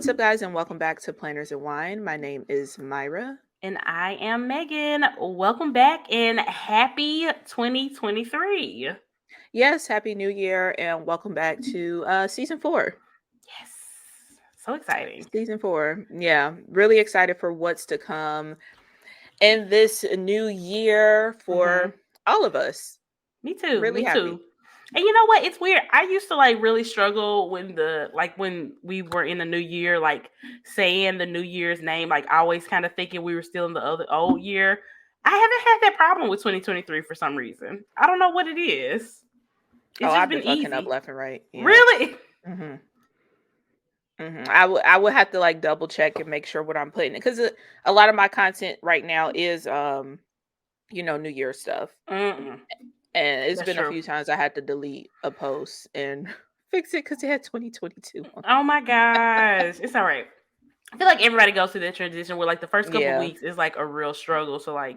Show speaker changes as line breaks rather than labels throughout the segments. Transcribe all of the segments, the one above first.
What's up, guys, and welcome back to Planners and Wine. My name is Myra.
And I am Megan. Welcome back and happy 2023.
Yes, Happy New Year, and welcome back to season 4.
Yes. So exciting.
Season 4. Yeah, really excited for what's to come in this new year
hmm
for all of us.
Me too.
Really
Me too.
happy.
And you know what? It's weird. I used to really struggle when we were in the new year, saying the New Year's name, always kind of thinking we were still in the other old year. I haven't had that problem with 2023 for some reason. I don't know what it is.
Oh,
It's just
I've been
been
fucking up
easy.
left and right. Yeah.
Really?
hmm I would have to like double check and make sure what I'm putting because a lot of my content right now is New Year stuff.
Mm-mm.
And it's
That's
been a
true.
few times I had to delete a post and fix it because it had 2022 on
Oh my gosh. It's all right. I feel like everybody goes through that transition where the first
it.
couple
Yeah.
weeks is a real struggle to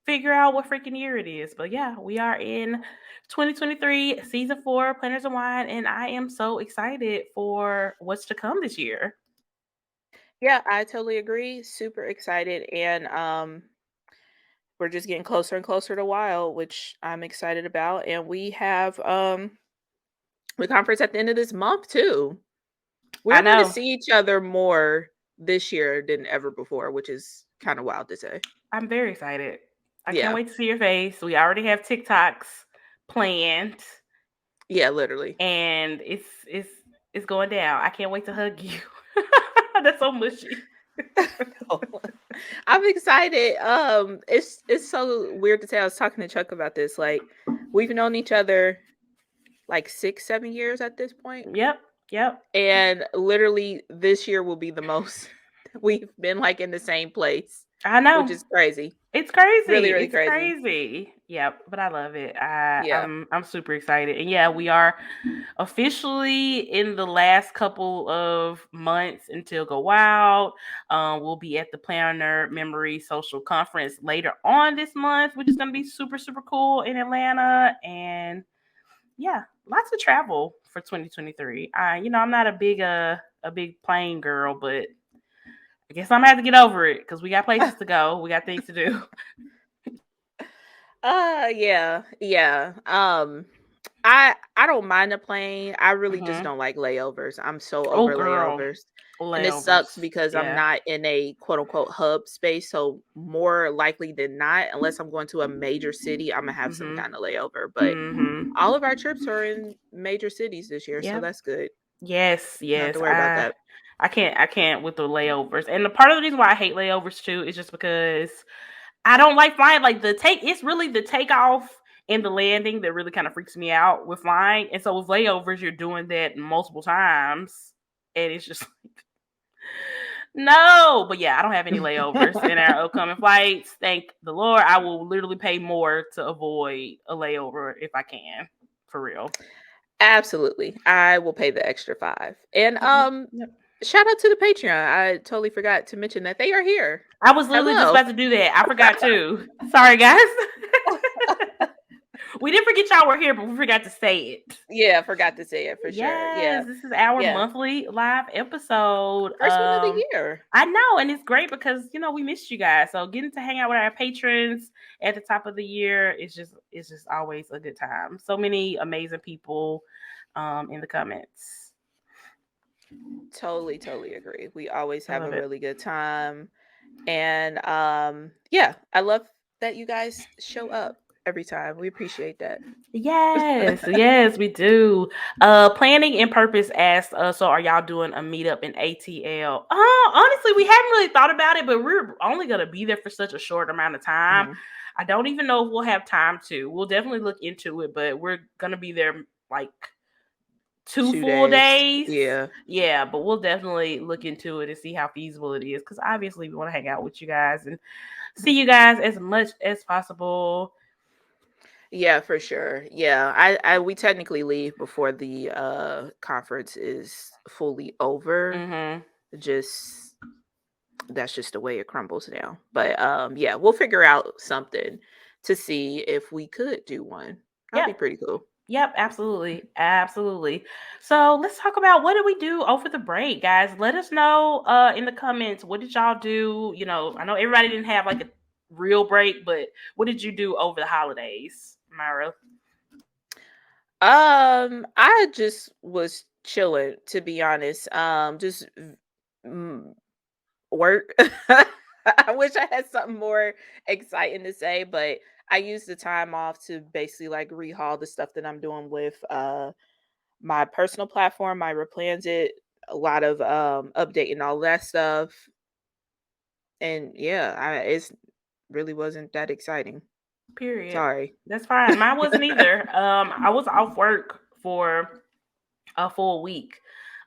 figure out what freaking year it is. But yeah, we are in 2023 season 4 Planners and Wine, and I am so excited for what's to come this year.
Yeah, I totally agree. Super excited. And we're just getting closer and closer to Wild, which I'm excited about. And we have the conference at the end of this month too.
I
We're gonna
know.
see each other more this year than ever before, which is kind of wild to say.
I'm very excited. I can't
Yeah.
wait to see your face. We already have TikToks planned,
Yeah, literally.
and it's going down. I can't wait to hug you. That's so mushy.
I'm excited. It's so weird to say. I was talking to Chuck about this. Like, we've known each other like 6, 7 years at this point,
Yep. Yep.
and literally this year will be the most we've been like in the same place,
I
which
know.
is crazy.
It's crazy.
Really, really
It's
crazy.
crazy. Yep, but I love it. I,
Yeah.
I'm super excited. And yeah, we are officially in the last couple of months until Go Wild. We'll be at the Planner Memory Social Conference later on this month, which is going to be super, super cool in Atlanta. And yeah, lots of travel for 2023. I'm not a big plane girl, but I guess I'm gonna have to get over it because we got places to go. We got things to do.
Yeah, yeah. I don't mind a plane. I really just
hmm
don't like layovers. I'm so
Oh,
over
girl,
layovers. And it
layovers.
sucks because I'm
Yeah.
not in a quote unquote hub space. So more likely than not, unless I'm going to a major city, I'm gonna have some
Mhm.
kind of layover. But
Mhm.
all of our trips are in major cities this year, so
Yep.
that's good.
Yes.
Not have to
Yes.
worry about
I.
that.
I can't. I can't with the layovers. And the part of the reason why I hate layovers too is just because I don't like flying. Like the take. It's really the takeoff and the landing that really kind of freaks me out with flying. And so with layovers, you're doing that multiple times, and it's just no, but yeah, I don't have any layovers in our upcoming flights. Thank the Lord. I will literally pay more to avoid a layover if I can. For real.
Absolutely. I will pay the extra 5. And
Yep. Yep.
shout out to the Patreon. I totally forgot to mention that they are here.
I was literally just
Hello.
about to do that. I forgot too. Sorry, guys. We didn't forget y'all were here, but we forgot to say it.
Yeah, I forgot to say it for sure. Yeah.
Yes, this is our
Yeah.
monthly live episode.
First one of the year.
I know, and it's great because we missed you guys. So getting to hang out with our patrons at the top of the year is just always a good time. So many amazing people in the comments.
Totally, totally agree. We always
I
have
love
a
it.
really good time. And yeah, I love that you guys show up every time. We appreciate that.
Yes, yes, we do. Planning and Purpose asked, so are y'all doing a meetup in ATL? Honestly, we hadn't really thought about it, but we're only gonna be there for such a short amount of time.
Mhm.
I don't even know if we'll have time to. We'll definitely look into it, but we're gonna be there like 2
2
full
days.
days.
Yeah.
Yeah, but we'll definitely look into it and see how feasible it is because obviously we want to hang out with you guys and see you guys as much as possible.
Yeah, for sure. Yeah. I we technically leave before the conference is fully over.
Mm-hmm.
Just that's just the way it crumbles now. But yeah, we'll figure out something to see if we could do one. That'd
Yeah.
be pretty cool.
Yep, absolutely. Absolutely. So let's talk about what did we do over the break, guys. Let us know in the comments, what did y'all do? You know, I know everybody didn't have like a real break, but what did you do over the holidays, Myra?
I just was chilling, to be honest. Just mm, work. I wish I had something more exciting to say, but I used the time off to basically like rehaul the stuff that I'm doing with my personal platform, Myra plans it, a lot of updating all that stuff. And yeah, it's really wasn't that exciting.
Period.
Sorry.
That's fine. Mine wasn't either. I was off work for a full week.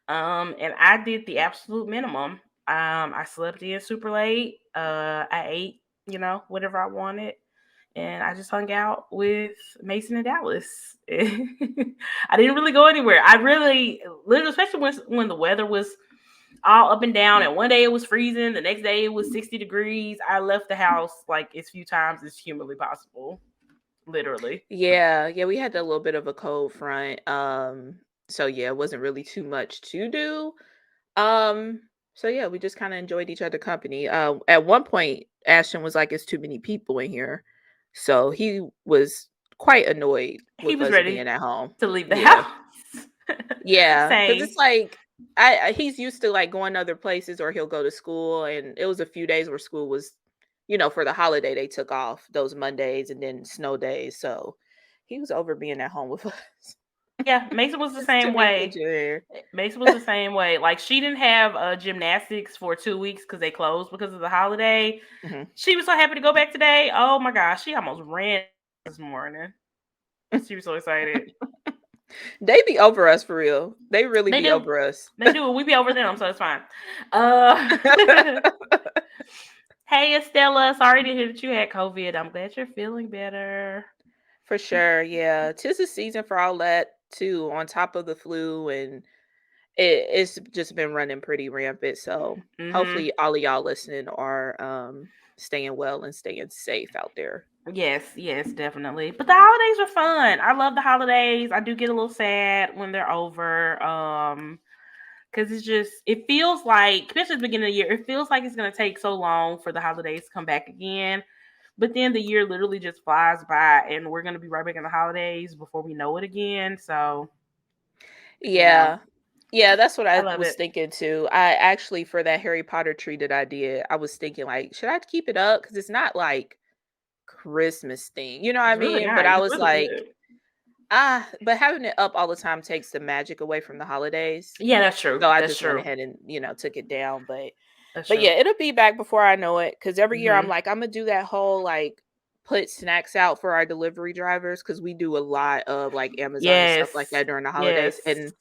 And I did the absolute minimum. I slept in super late. I ate, you know, whatever I wanted. And I just hung out with Mason and Dallas. I didn't really go anywhere. I really, literally, especially when the weather was all up and down, and one day it was freezing, the next day it was 60 degrees. I left the house like as few times as humanly possible, literally.
Yeah, yeah, we had a little bit of a cold front. So yeah, it wasn't really too much to do. Um, so yeah, we just kind of enjoyed each other company. At one point, Ashton was like, "It's too many people in here," so he was quite annoyed
He
with
was
us
ready
being at home.
to leave the
Yeah,
house.
yeah, because
Same.
it's like he's used to like going other places or he'll go to school, and it was a few days where school was, for the holiday they took off those Mondays and then snow days, so he was over being at home with us.
Yeah, Mason was the
It's too
same
many
way.
kids in here.
Mason was the same way. Like she didn't have gymnastics for 2 weeks because they closed because of the holiday.
Mhm.
She was so happy to go back today. Oh my gosh, she almost ran this morning. She was so excited.
They be over us for real. They really
They
be
do.
over us.
They do. We be over them, so it's fine. Uh, hey Estella, sorry to hear that you had COVID. I'm glad you're feeling better.
For sure, yeah. 'Tis the season for all that too, on top of the flu, and it's just been running pretty rampant. So
Mm-hmm.
hopefully all of y'all listening are staying well and staying safe out there.
Yes, yes, definitely. But the holidays are fun. I love the holidays. I do get a little sad when they're over. Because it feels like, especially at the beginning of the year, it feels like it's gonna take so long for the holidays to come back again. But then the year literally just flies by and we're gonna be right back in the holidays before we know it again. So yeah,
Yeah. Yeah, that's what
I
I
love
was
it.
thinking too. I actually, for that Harry Potter tree that I did, I was thinking like, should I keep it up? Because it's not like Christmas thing, you know what I
It's really
mean? But
nice.
I
It's
was
really
like,
good.
but having it up all the time takes the magic away from the holidays.
Yeah, that's true.
So I
That's
just went
true.
ahead and, took it down. But
That's
yeah,
true.
it'll be back before I know it. Cause every year I'm
Hmm.
like, I'm gonna do that whole like put snacks out for our delivery drivers because we do a lot of like Amazon and stuff like
Yes.
that during the
Yes.
holidays. And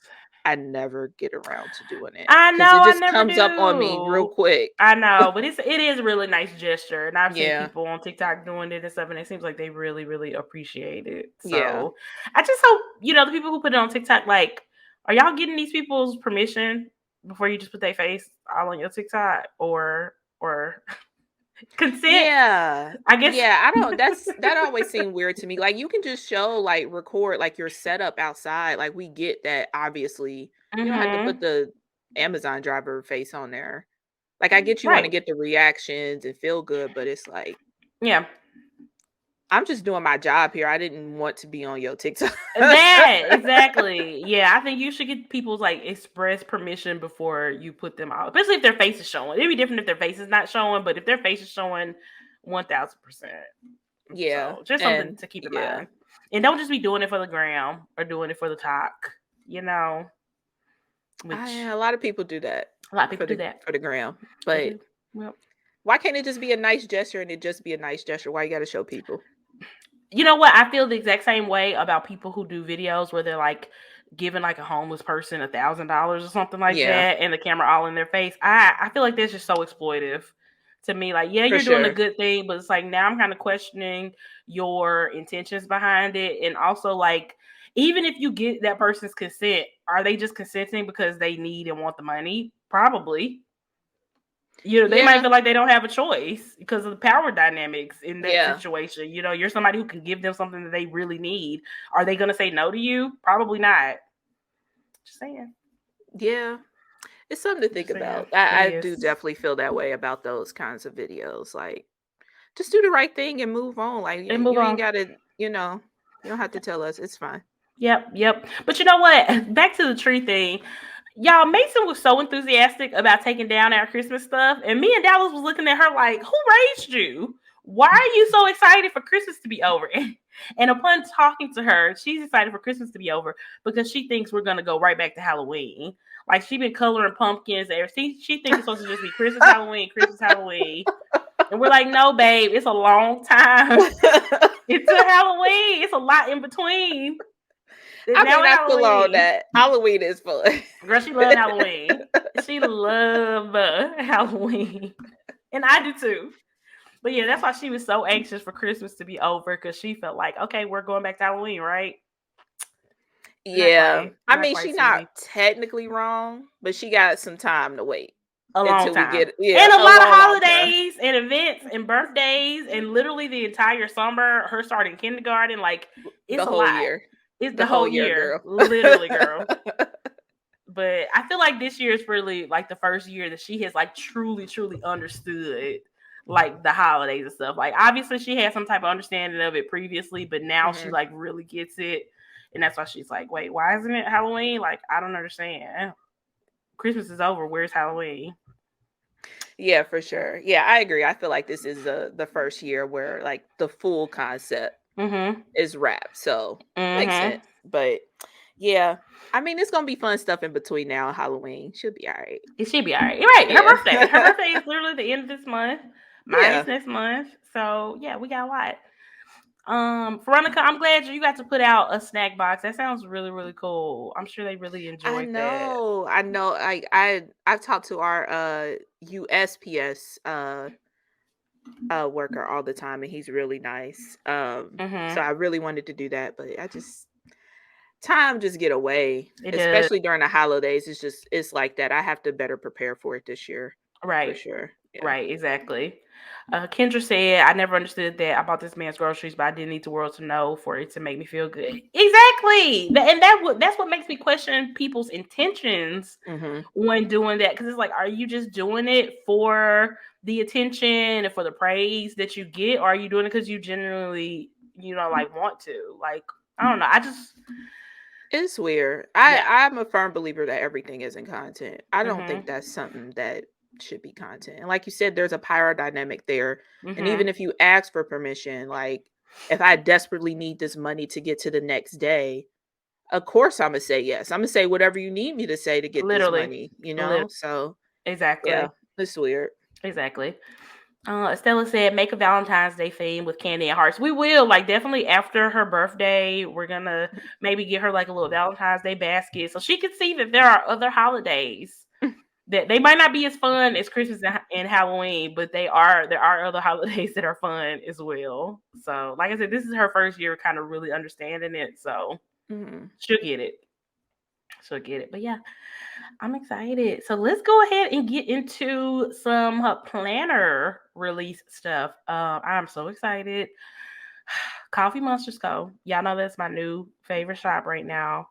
I never get around to doing it
I
because it
know, I
just
never
comes up on me real
do.
quick.
I know, but it is a really nice gesture, and I've seen
Yeah.
people on TikTok doing it and stuff, and it seems like they really, really appreciate it.
Yeah.
So I just hope the people who put it on TikTok, like, are y'all getting these people's permission before you just put their face all on your TikTok, or consent?
Yeah.
I guess.
Yeah, I don't that always seemed weird to me. Like you can just show like record like your setup outside. Like we get that obviously. You don't have to put
Hmm.
the Amazon driver face on there. Like I get you want to
Right.
get the reactions and feel good, but it's like
Yeah.
I'm just doing my job here. I didn't want to be on your TikTok.
That exactly. Yeah, I think you should get people's like express permission before you put them out, especially if their face is showing. It'd be different if their face is not showing, but if their face is showing, 1000%.
Yeah.
So just something
And
to keep in
yeah.
mind, and don't just be doing it for the gram or doing it for the talk. You know, which
A lot of people do that
a lot of
for
people do
the
that.
gram.
They
But
do. Well,
why can't it just be a nice gesture and it just be a nice gesture? Why you got to show people?
you know what? I feel the exact same way about people who do videos where they're like giving like a homeless person $1,000 or something like
Yeah,
that, and the camera all in their face. I feel like that's just so exploitive to me. Like, yeah,
for
you're doing a
sure.
good thing, but it's like now I'm kind of questioning your intentions behind it, and also like even if you get that person's consent, are they just consenting because they need and want the money? Probably. They might
Yeah.
feel like they don't have a choice because of the power dynamics in that
Yeah.
situation. You're somebody who can give them something that they really need. Are they going to say no to you? Probably not. Just saying.
Yeah. It's something to think
Just saying.
about.
It
I
is.
do definitely feel that way about those kinds of videos. Like, just do the right thing and move on. Like,
And move
you ain't
on.
got to, you don't have to tell us. It's fine.
Yep, yep. But you know what? Back to the tree thing. Y'all, Mason was so enthusiastic about taking down our Christmas stuff, and me and Dallas was looking at her like, "Who raised you? Why are you so excited for Christmas to be over?" And upon talking to her, she's excited for Christmas to be over because she thinks we're gonna go right back to Halloween. Like she been coloring pumpkins. She thinks it's supposed to just be Christmas, Halloween, Christmas, Halloween, and we're like, "No, babe, it's a long time. It's a Halloween. It's a lot in between."
I
Now
mean,
it's
I feel all
Halloween.
that. Halloween is fun.
Girl, she love Halloween. She love Halloween. And I do too. But yeah, that's why she was so anxious for Christmas to be over because she felt like, okay, we're going back to Halloween, right? Not
Yeah.
quite.
I
Not
mean,
quite,
she's not
sweetie.
technically wrong, but she got some time to wait
A long
until we
time.
get, yeah,
And a
a
lot of
long, long time.
holidays and events and birthdays and literally the entire summer, her starting kindergarten. Like, it's
The
a
whole
lot.
year.
It's
The
the
whole
whole
year,
year.
girl.
Literally, girl. But I feel like this year is really like the first year that she has like truly, truly understood like the holidays and stuff. Like obviously she had some type of understanding of it previously, but now she
Mhm.
like really gets it. And that's why she's like, wait, why isn't it Halloween? Like, I don't understand. Christmas is over. Where's Halloween?
Yeah, for sure. Yeah, I agree. I feel like this is the first year where like the full concept
Mm-hmm.
is wrapped. So makes
Mm-hmm.
sense. But yeah, I mean, it's gonna be fun stuff in between now and Halloween. Should be all right.
It should be all right. You're right. Her
Yeah.
birthday. Her birthday is literally the end of this month. Mine is
Yeah.
next month. So yeah, we got a lot. Veronica, I'm glad you got to put out a snack box. That sounds really, really cool. I'm sure they really
I
enjoyed that.
know. I know. I've talked to our USPS worker all the time, and he's really nice. So
Mm-hmm.
I really wanted to do that, but I just time just get away,
It does.
especially during the holidays. It's like that. I have to better prepare for it this year, for
Right.
sure. Yeah.
Right. Exactly. Kendra said, I never understood that I bought this man's groceries, but I didn't need the world to know for it to make me feel good. Exactly. And that's what makes me question people's intentions
Hmm.
when doing that. Because it's like, are you just doing it for the attention and for the praise that you get? Or are you doing it because you genuinely, like want to? Like, I don't know. I just,
It's weird.
yeah.
I'm a firm believer that everything isn't content. I don't think
Mm-hmm.
that's something that should be content. And like you said, there's a power dynamic there. And even
Mm-hmm.
if you ask for permission, like if I desperately need this money to get to the next day, of course I'm gonna say yes. I'm gonna say whatever you need me to say to get this
Literally.
money,
Literally.
So yeah,
Exactly.
it's weird.
Exactly. Estella said, make a Valentine's Day theme with candy and hearts. We will, like, definitely after her birthday, we're gonna maybe get her like a little Valentine's Day basket so she can see that there are other holidays that they might not be as fun as Christmas and Halloween, but there are other holidays that are fun as well. So, like I said, this is her first year kind of really understanding it, so
Mhm.
she'll get it. She'll get it. But yeah, I'm excited. So let's go ahead and get into some planner release stuff. I'm so excited. Coffee Monsters Co. Y'all know that's my new favorite shop right now.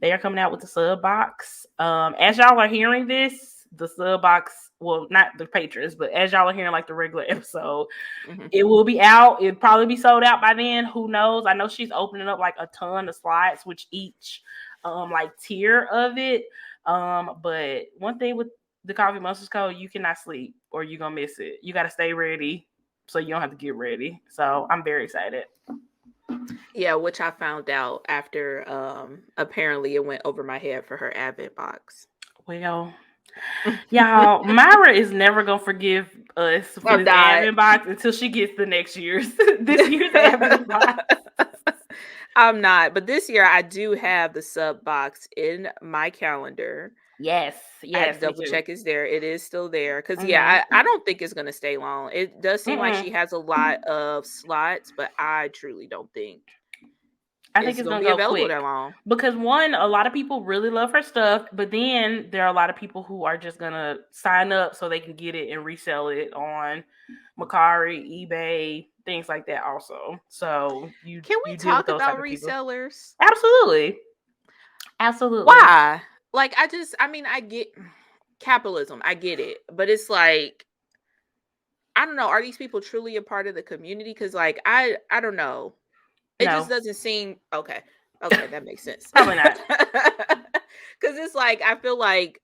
They are coming out with the sub box. As y'all are hearing this, the sub box, well, not the patrons, but as y'all are hearing like the regular episode,
Mhm.
it will be out. It'll probably be sold out by then. Who knows? I know she's opening up like a ton of slots, which each like tier of it. But one thing with the Coffee Monsters Co, you cannot sleep or you're gonna miss it. You gotta stay ready so you don't have to get ready. So I'm very excited.
Yeah, which I found out after apparently it went over my head for her Advent box.
Well, y'all, Myra is never gonna forgive us for
I'm
this
not.
admin box until she gets the next year's this year's admin box.
I'm not, but this year I do have the sub box in my calendar.
Yes,
I had to
yes, me
double
too.
check it's there. It is still there. Cause yeah,
Mm-hmm.
I don't think it's gonna stay long. It does seem like
Mm-mm.
she has a lot of slots, but I truly don't think
I think
it's
it's
gonna
gonna
be
go
available that
quick
long.
because one, a lot of people really love her stuff, but then there are a lot of people who are just gonna sign up so they can get it and resell it on Mercari, eBay, things like that. Also, so you
Can we
you deal with
talk
those type
about
of people.
resellers?
Absolutely, absolutely.
Why? Like, I mean, I get capitalism, I get it, but it's like, I don't know, are these people truly a part of the community? Because, like, I don't know. It just
No,
doesn't seem okay. Okay, that makes sense.
probably not.
Because it's like, I feel like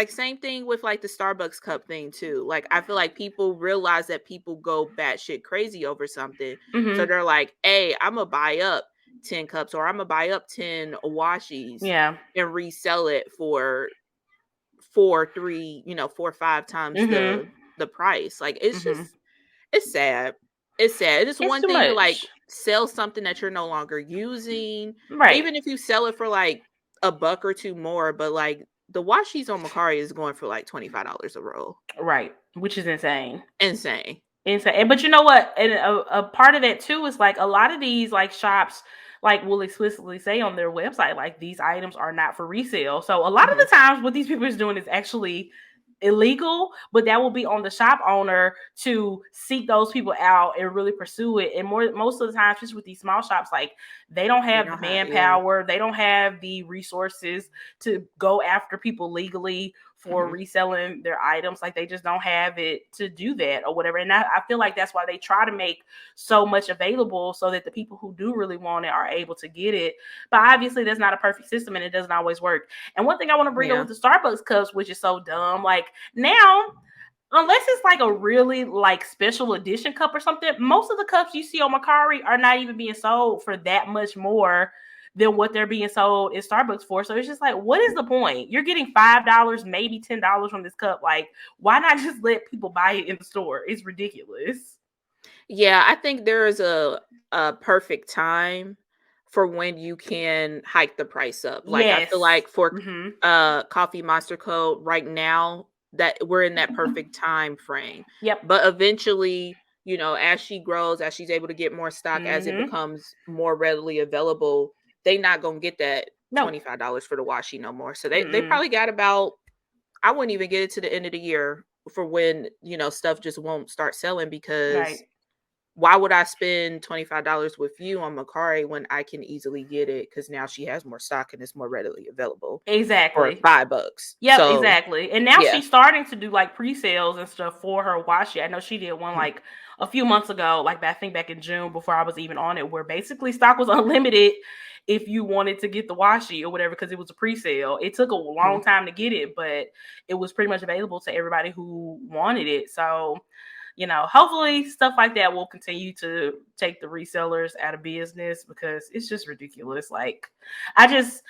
same thing with like the Starbucks cup thing too. Like, I feel like people realize that people go batshit crazy over something. So
Hmm.
they're like, hey, I'm gonna buy up 10 cups, or I'm gonna buy up 10 washies
Yeah.
and resell it for 4, 3, 4, 5 times
Hmm.
the price. Like, it's
Hmm.
just it's sad. It's sad. It's
It's
one
too
thing to like
much.
sell something that you're no longer using,
Right.
even if you sell it for like a buck or two more, but like the washies on Macari is going for like $25 a roll.
Right. Which is insane.
Insane.
Insane. But you know what? And a part of that too is like a lot of these like shops like will explicitly say on their website like these items are not for resale. So a lot of
Mhm.
the times what these people is doing is actually illegal, but that will be on the shop owner to seek those people out and really pursue it. And most of the times, just with these small shops, like they don't
They
have the
don't have, yeah.
manpower, they don't have the resources to go after people legally for
Mhm.
reselling their items. Like they just don't have it to do that or whatever. And I feel like that's why they try to make so much available so that the people who do really want it are able to get it. But obviously that's not a perfect system and it doesn't always work. And one thing I want to bring up
Yeah.
with the Starbucks cups, which is so dumb, like now, unless it's like a really like special edition cup or something, most of the cups you see on Macari are not even being sold for that much more than what they're being sold in Starbucks for. So it's just like, what is the point? You're getting $5, maybe $10 from this cup. Like, why not just let people buy it in the store? It's ridiculous.
Yeah, I think there is a perfect time for when you can hike the price up. Like, I feel
Yes.
like for
Mm-hmm.
Coffee Monster Co. right now, that we're in that perfect time frame.
Yep.
But eventually, as she grows, as she's able to get more stock, as it
Mm-hmm.
becomes more readily available, they not gonna get that
No.
$25 for the washi no more. So they
Mm-mm.
probably got about, I wouldn't even get it to the end of the year for when, stuff just won't start selling,
Right.
because why would I spend $25 with you on Macari when I can easily get it? Because now she has more stock and it's more readily available for
Exactly.
$5.
Yep,
So
exactly. And now
yeah.
she's starting to do like pre-sales and stuff for her washi. I know she did one
Mhm.
like a few months ago, like I think back in June before I was even on it, where basically stock was unlimited if you wanted to get the washi or whatever because it was a pre-sale. It took a long
Mhm.
time to get it, but it was pretty much available to everybody who wanted it. So, hopefully stuff like that will continue to take the resellers out of business because it's just ridiculous. Like, I just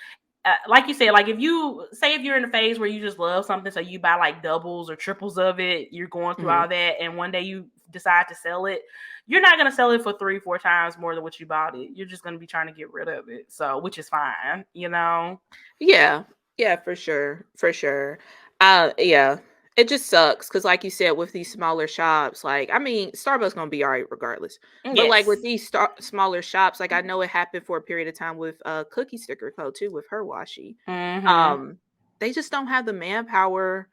like you said, like if you say if you're in a phase where you just love something, so you buy like doubles or triples of it, you're going through
Mhm.
all that, and one day you decide to sell it, you're not gonna sell it for 3, 4 times more than what you bought it. You're just gonna be trying to get rid of it. So, which is fine.
Yeah. Yeah, for sure. For sure. Yeah. It just sucks because, like you said, with these smaller shops, like, I mean, Starbucks gonna be all right regardless. But like with
Yes.
these smaller shops, like, I know it happened for a period of time with Cookie Sticker Co. too, with her washi.
Mm-hmm.
Um, they just don't have the manpower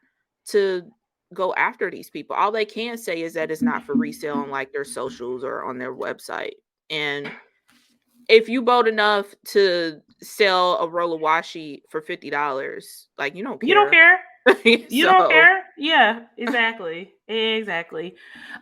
to go after these people. All they can say is that it's not for resale on like their socials or on their website. And if you bold enough to sell a roll of washi for $50, like, you don't
You don't
care.
care. You don't
So,
care? Yeah, exactly. Exactly.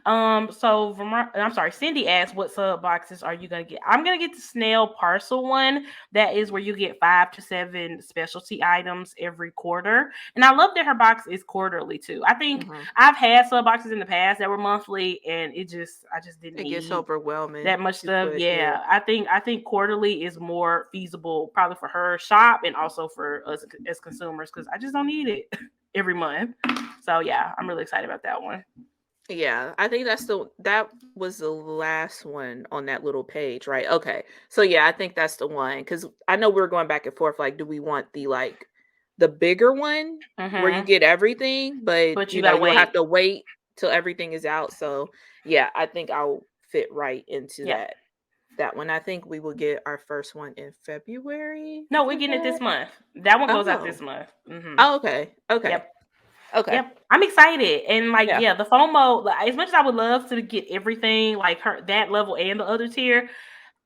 So I'm sorry, Cindy asked what sub boxes are you gonna get? I'm gonna get the snail parcel one. That is where you get 5 to 7 specialty items every quarter. And I love that her box is quarterly too. I think
mhm,
I've had sub boxes in the past that were monthly and I just didn't
it gets
need
overwhelming
that much
too
stuff.
quick. Yeah.
Yeah. I think quarterly is more feasible probably for her shop and also for us as consumers because I just don't need it every month. So yeah, I'm really excited about that one.
Yeah, I think that was the last one on that little page, right? Okay. So yeah, I think that's the one, because I know we are going back and forth, like, do we want the bigger one where you
Mm-hmm.
get everything, but
But you gotta
you'll have
wait.
to wait till everything is out. So yeah, I think I'll fit right into
Yeah.
that that one. I think we will get our first one in February
No, we're
for
getting it
that.
this month. That one goes out this
Oh.
month. Mm-hmm.
Oh, okay. Okay.
Yep.
Okay.
Yep. I'm excited. And like,
Yeah.
yeah, the FOMO, like, as much as I would love to get everything like her that level and the other tier,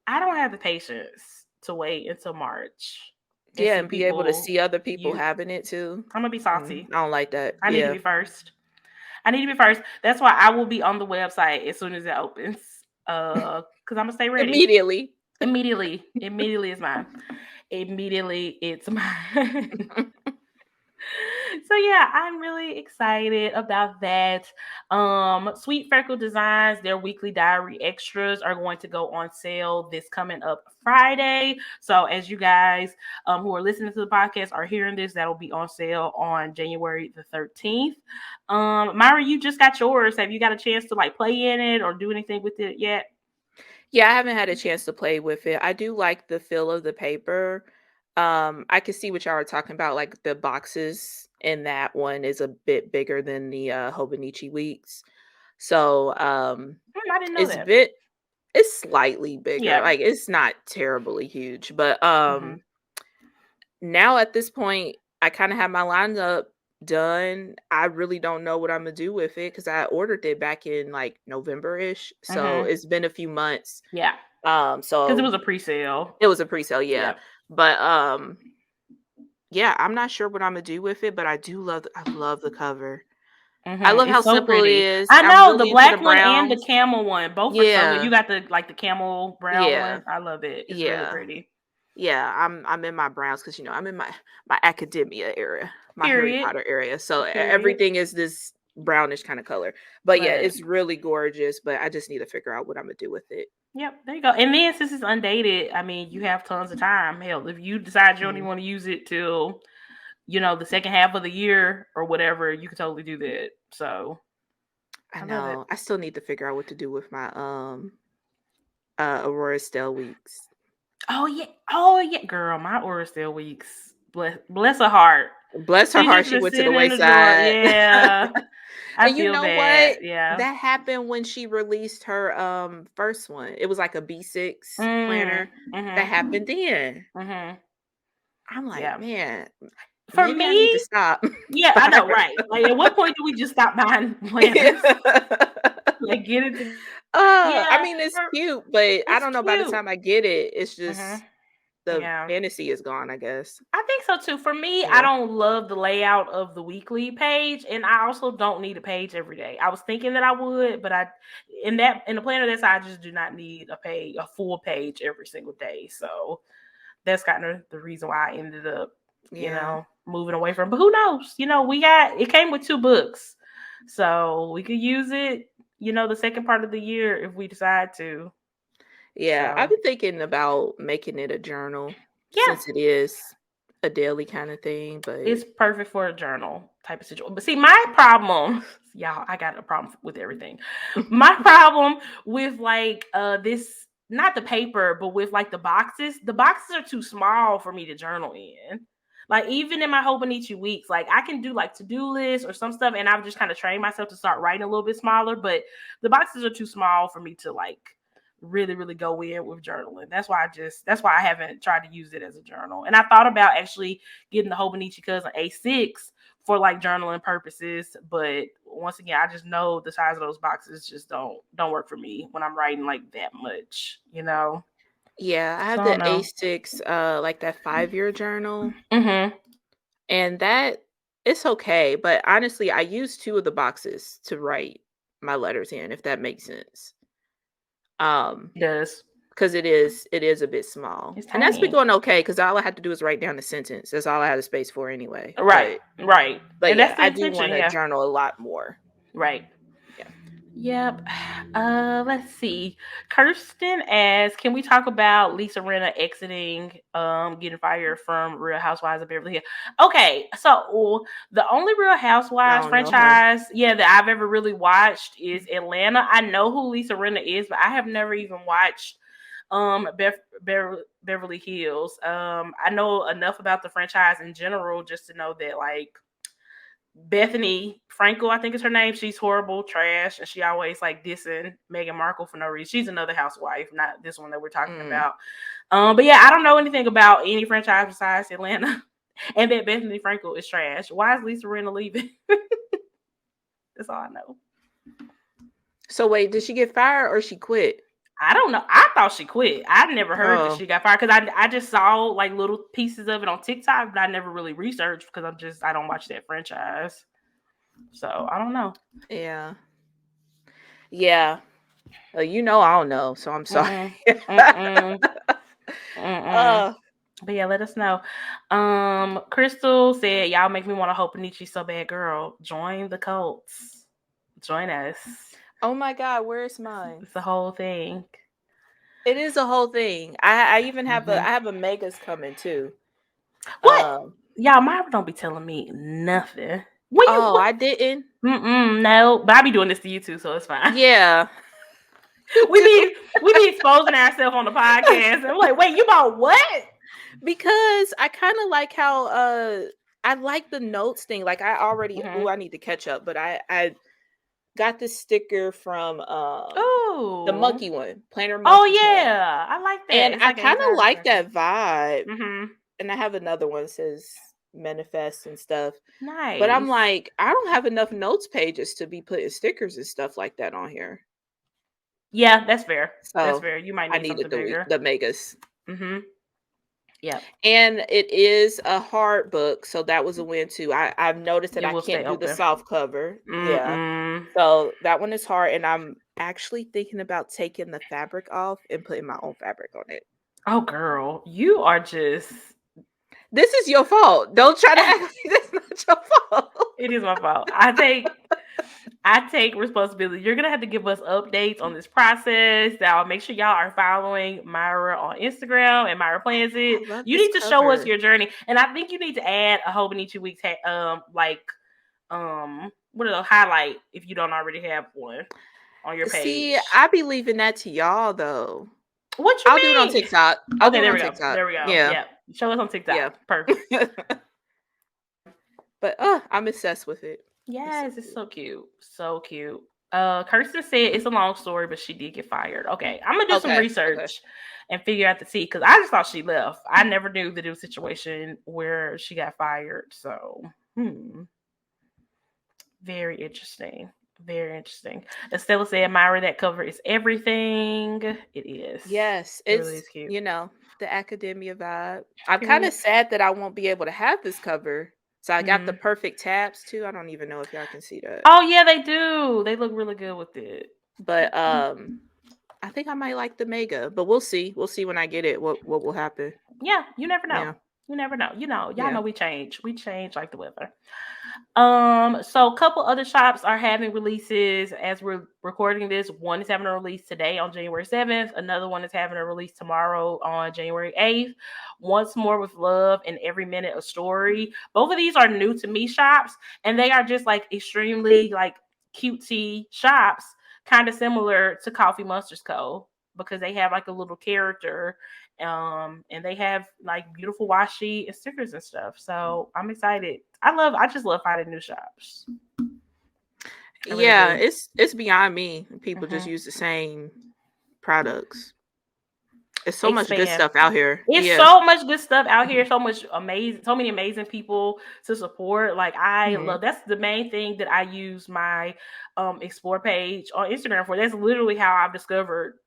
I don't have the patience to wait until March and
Yeah,
see
and be able to
people
see other people
you
having it too.
I'm gonna be
Mm,
salty.
I don't like that.
I need to
Yeah.
be first. I need to be first. That's why I will be on the website as soon as it opens. Because I'm gonna stay ready.
Immediately.
Immediately. Immediately is mine. Immediately it's mine. So yeah, I'm really excited about that. Sweet Freckle Designs, their weekly diary extras are going to go on sale this coming up Friday. So as you guys who are listening to the podcast are hearing this, that'll be on sale on January the 13th. Myra, you just got yours. Have you got a chance to like play in it or do anything with it yet?
Yeah, I haven't had a chance to play with it. I do like the feel of the paper. I can see what y'all are talking about, like the boxes in that one is a bit bigger than the Hobonichi Weeks. So
I didn't know
it's
that.
bit it's slightly bigger.
Yeah.
Like it's not terribly huge, but
Hmm.
now at this point, I kind of have my lineup done. I really don't know what I'm gonna do with it because I ordered it back in like November-ish. So
Hmm.
it's been a few months.
Yeah. Because it
So
was a pre-sale.
it was a pre-sale, yeah.
Yeah.
But yeah, I'm not sure what I'm gonna do with it, but I love the cover. I love how
It's so
simple it
pretty.
is.
I
I'm
know the
really into the
black one and the
browns.
camel one. Both are so good. You
Yeah.
got the camel brown
Yeah.
one. I love it. It's really
Yeah.
pretty.
Yeah, I'm in my browns because I'm in my academia area, my Harry
Period.
Potter area. So
Period.
everything is this brownish kind of color. But yeah,
But
it's really gorgeous. But I just need to figure out what I'm gonna do with it.
yep, there you go. And then since it's undated, I mean, you have tons of time. Hell, if you decide you don't even
Mhm.
want to use it till the second half of the year or whatever, you can totally do that. So
I
I love it.
know. I still need to figure out what to do with my Aurora Stell weeks.
Oh yeah, girl. My order still weeks. Bless her heart.
Bless her
She
heart,
just
she
been
went to the
sitting in the drawer.
wayside.
Yeah, I
And you
feel
know what?
bad. Yeah.
That happened when she released her first one. It was like a B6
Mm.
planner. That
Mhm.
happened then.
Mhm.
I'm like,
Yeah.
man,
For
maybe I need to
me,
stop.
yeah, I know, right? Like, at what point do we just stop buying planners? Like, get it to
I
yeah,
mean, it's
for
cute, but I
it's
don't know, by the
cute.
time I get it, it's
Mhm.
just the
Yeah.
fantasy is gone, I guess.
I think so too. For me, I
Yeah.
don't love the layout of the weekly page, and I also don't need a page every day. I was thinking that I would, but in the planner that I just do not need a full page every single day. So that's kind of the reason why I ended up,
Yeah.
moving away from. But who knows? It came with 2 books, so we could use it. The second part of the year if we decide to.
Yeah. I've
So
been thinking about making it a journal
yeah,
since it is a daily kind of thing, but
it's perfect for a journal type of situation. But see, my problem, y'all, I got a problem with everything. My problem with like this, not the paper, but with like the boxes. The boxes are too small for me to journal in. Like even in my Hobonichi weeks, like I can do like to-do lists or some stuff, and I've just kind of trained myself to start writing a little bit smaller. But the boxes are too small for me to like really, really go in with journaling. That's why I haven't tried to use it as a journal. And I thought about actually getting the Hobonichi Cousin A6 for like journaling purposes, but once again, I just know the size of those boxes just don't work for me when I'm writing like that much.
yeah, I
So
have
I don't
the
know.
A6 like that 5-year journal,
Mhm.
and that it's okay, but honestly, I use 2 of the boxes to write my letters in, if that makes sense. Um,
It does.
because it is a bit small.
It's
And that's been
tiny.
going okay because all I have to do is write down the sentence. That's all I have the space for anyway.
Right. Right.
But
And
yeah,
that's the
I do
intention,
wanna
yeah.
journal a lot more.
Right.
Yeah.
Yep. Let's see. Kirsten asks, can we talk about Lisa Rinna exiting, getting fired from Real Housewives of Beverly Hills? Okay, so the only Real
I
Housewives
don't know her.
franchise, yeah, that I've ever really watched is Atlanta. I know who Lisa Rinna is, but I have never even watched Beverly Hills. I know enough about the franchise in general just to know that like Bethany Frankel, I think is her name. She's horrible, trash, and she always like dissing Meghan Markle for no reason. She's another housewife, not this one that we're talking
Mm.
about. But yeah, I don't know anything about any franchise besides Atlanta, and that Bethany Frankel is trash. Why is Lisa Rinna leaving? That's all I know.
So wait, did she get fired or she quit?
I don't know. I thought she quit. I never heard that
Oh,
she got fired because I just saw like little pieces of it on TikTok, but I never really researched because I don't watch that franchise. So I don't know.
yeah. Yeah. You know I don't know, so I'm sorry.
Mm-mm. Mm-mm. Mm-mm.
uh,
But yeah, let us know. Crystal said, "Y'all make me want to hope Nietzsche so bad, girl. Join the cults. Join us.
oh my God, where's mine?
It's the whole thing."
It is a whole thing. I even have
Mm-hmm.
I have a megas coming too.
What?
Um,
Y'all, Myra don't be telling me nothing. When you
oh,
what?
I didn't.
No, but I be doing this to you too, so it's fine.
Yeah, you
we
do.
be we be exposing ourselves on the podcast, and I'm like, wait, you bought what?
Because I kind of like how I like the notes thing. Like I already
Mm-hmm.
I need to catch up, but I got this sticker from the
Oh,
monkey one, Planner
oh
Monkey Club.
yeah, I like that.
And
It's
I
like an
kind of
anxiety
like
tracker.
that vibe.
Mm-hmm.
And I have another one that says manifest and stuff. But I'm
Nice.
like, I don't have enough notes pages to be putting stickers and stuff like that on here.
Yeah, that's fair. That's
So
fair. You might
I
need
needed
something bigger.
the megas.
Mm-hmm. Yep.
And it is a hard book, so that was a win too. I've noticed that
It
I
will stay
can't do the
open.
soft cover. Yeah.
Mm-mm.
So that one is hard, and I'm actually thinking about taking the fabric off and putting my own fabric on it.
Oh, girl, you are just.
This is your fault. Don't try to act like that's not your fault.
It is my fault. I take responsibility. You're gonna have to give us updates on this process. I'll make sure y'all are following Myra on Instagram and Myra Plans
I
It.
love
You
this
need to show us
cover.
your journey, and I think you need to add a Hobonichi Weeks what are the highlight if you don't already have one on your
See,
page.
I be leaving that to y'all though.
What you
I'll do it on
mean?
TikTok. I'll do
Okay,
it
there
on
we go.
TikTok.
There we go.
Yeah.
Yeah, show us on
Yeah.
TikTok. Perfect.
But I'm obsessed with it. It's so
Yes, it's
cute.
so cute. So cute. Kirsten said it's a long story, but she did get fired. Okay, I'm gonna do some
Okay. Okay.
research and figure out the tea because I just thought she left. I never knew that it was a situation where she got fired. So, very interesting. Very interesting. Estella said, Myra, that cover is everything. It is.
Yes,
It really
it's,
is cute.
the academia vibe. I'm kind of
Period.
sad that I won't be able to have this cover. So I got the
Mm.
perfect tabs too. I don't even know if y'all can see that.
Oh yeah, they do. They look really good with it.
But I think I might like the mega, but we'll see. We'll see when I get it what will happen.
Yeah, you never know.
Yeah.
You never know. Y'all
Yeah.
know we change. We change like the weather. So a couple other shops are having releases as we're recording this. One is having a release today on January 7th. Another one is having a release tomorrow on January 8th. Once More with Love and Every Minute a Story. Both of these are new to me shops, and they are just like extremely like cutesy shops, kind of similar to Coffee Monsters Co. because they have like a little character and they have like beautiful washi and stickers and stuff. So I'm excited. I just love finding new shops. I really
Yeah,
do.
it's beyond me. People just
Hmm.
use the same products. It's so much good
Expand.
stuff out here.
It's
Yeah.
so much good stuff out here. So many amazing people to support. Like I
Hmm.
love. That's the main thing that I use my explore page on Instagram for. That's literally how I've discovered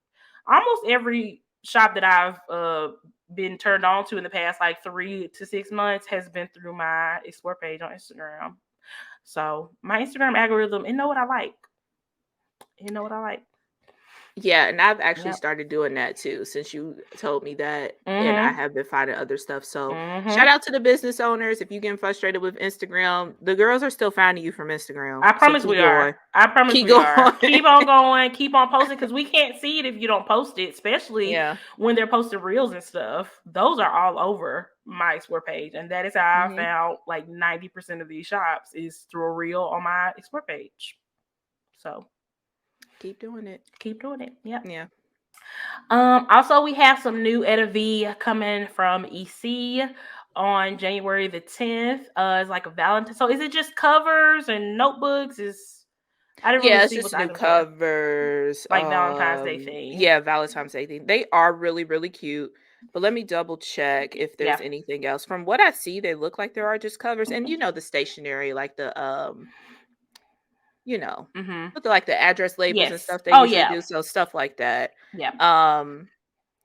almost every shop that I've been turned on to in the past like 3 to 6 months has been through my explore page on Instagram. So my Instagram algorithm, it know what I like. You know what I like.
Yeah, and I've actually
Yep.
started doing that too since you told me that, and I
Mhm.
have been finding other stuff. So, shout
Mhm.
out to the business owners. If you getting frustrated with Instagram, the girls are still finding you from Instagram.
I
So
promise
keep
we are.
going.
I promise
Keep
we are.
going.
Keep on going. Keep on posting because we can't see it if you don't post it, especially
Yeah.
when they're posting reels and stuff. Those are all over my explore page, and that is how I
Hmm.
found like 90% of these shops is through a reel on my explore page. So
Keep doing it.
keep doing it. Yep.
Yeah.
Also, we have some new Etta V coming from EC. on January the 10th. It's like a Valentine. So is it just covers and notebooks? I didn't really
Yeah, it's
see what
just
the
new
items were.
covers.
Like Valentine's Day theme.
Yeah, Valentine's Day thing. They are really, really cute. But let me double check if
Yeah.
there's anything else. From what I see, they look like there are just covers. And the stationery, like you know,
Mm-hmm.
with like the address labels and
Yes.
stuff they
Oh
usually
yeah.
do. So stuff like that.
Yeah.
Um,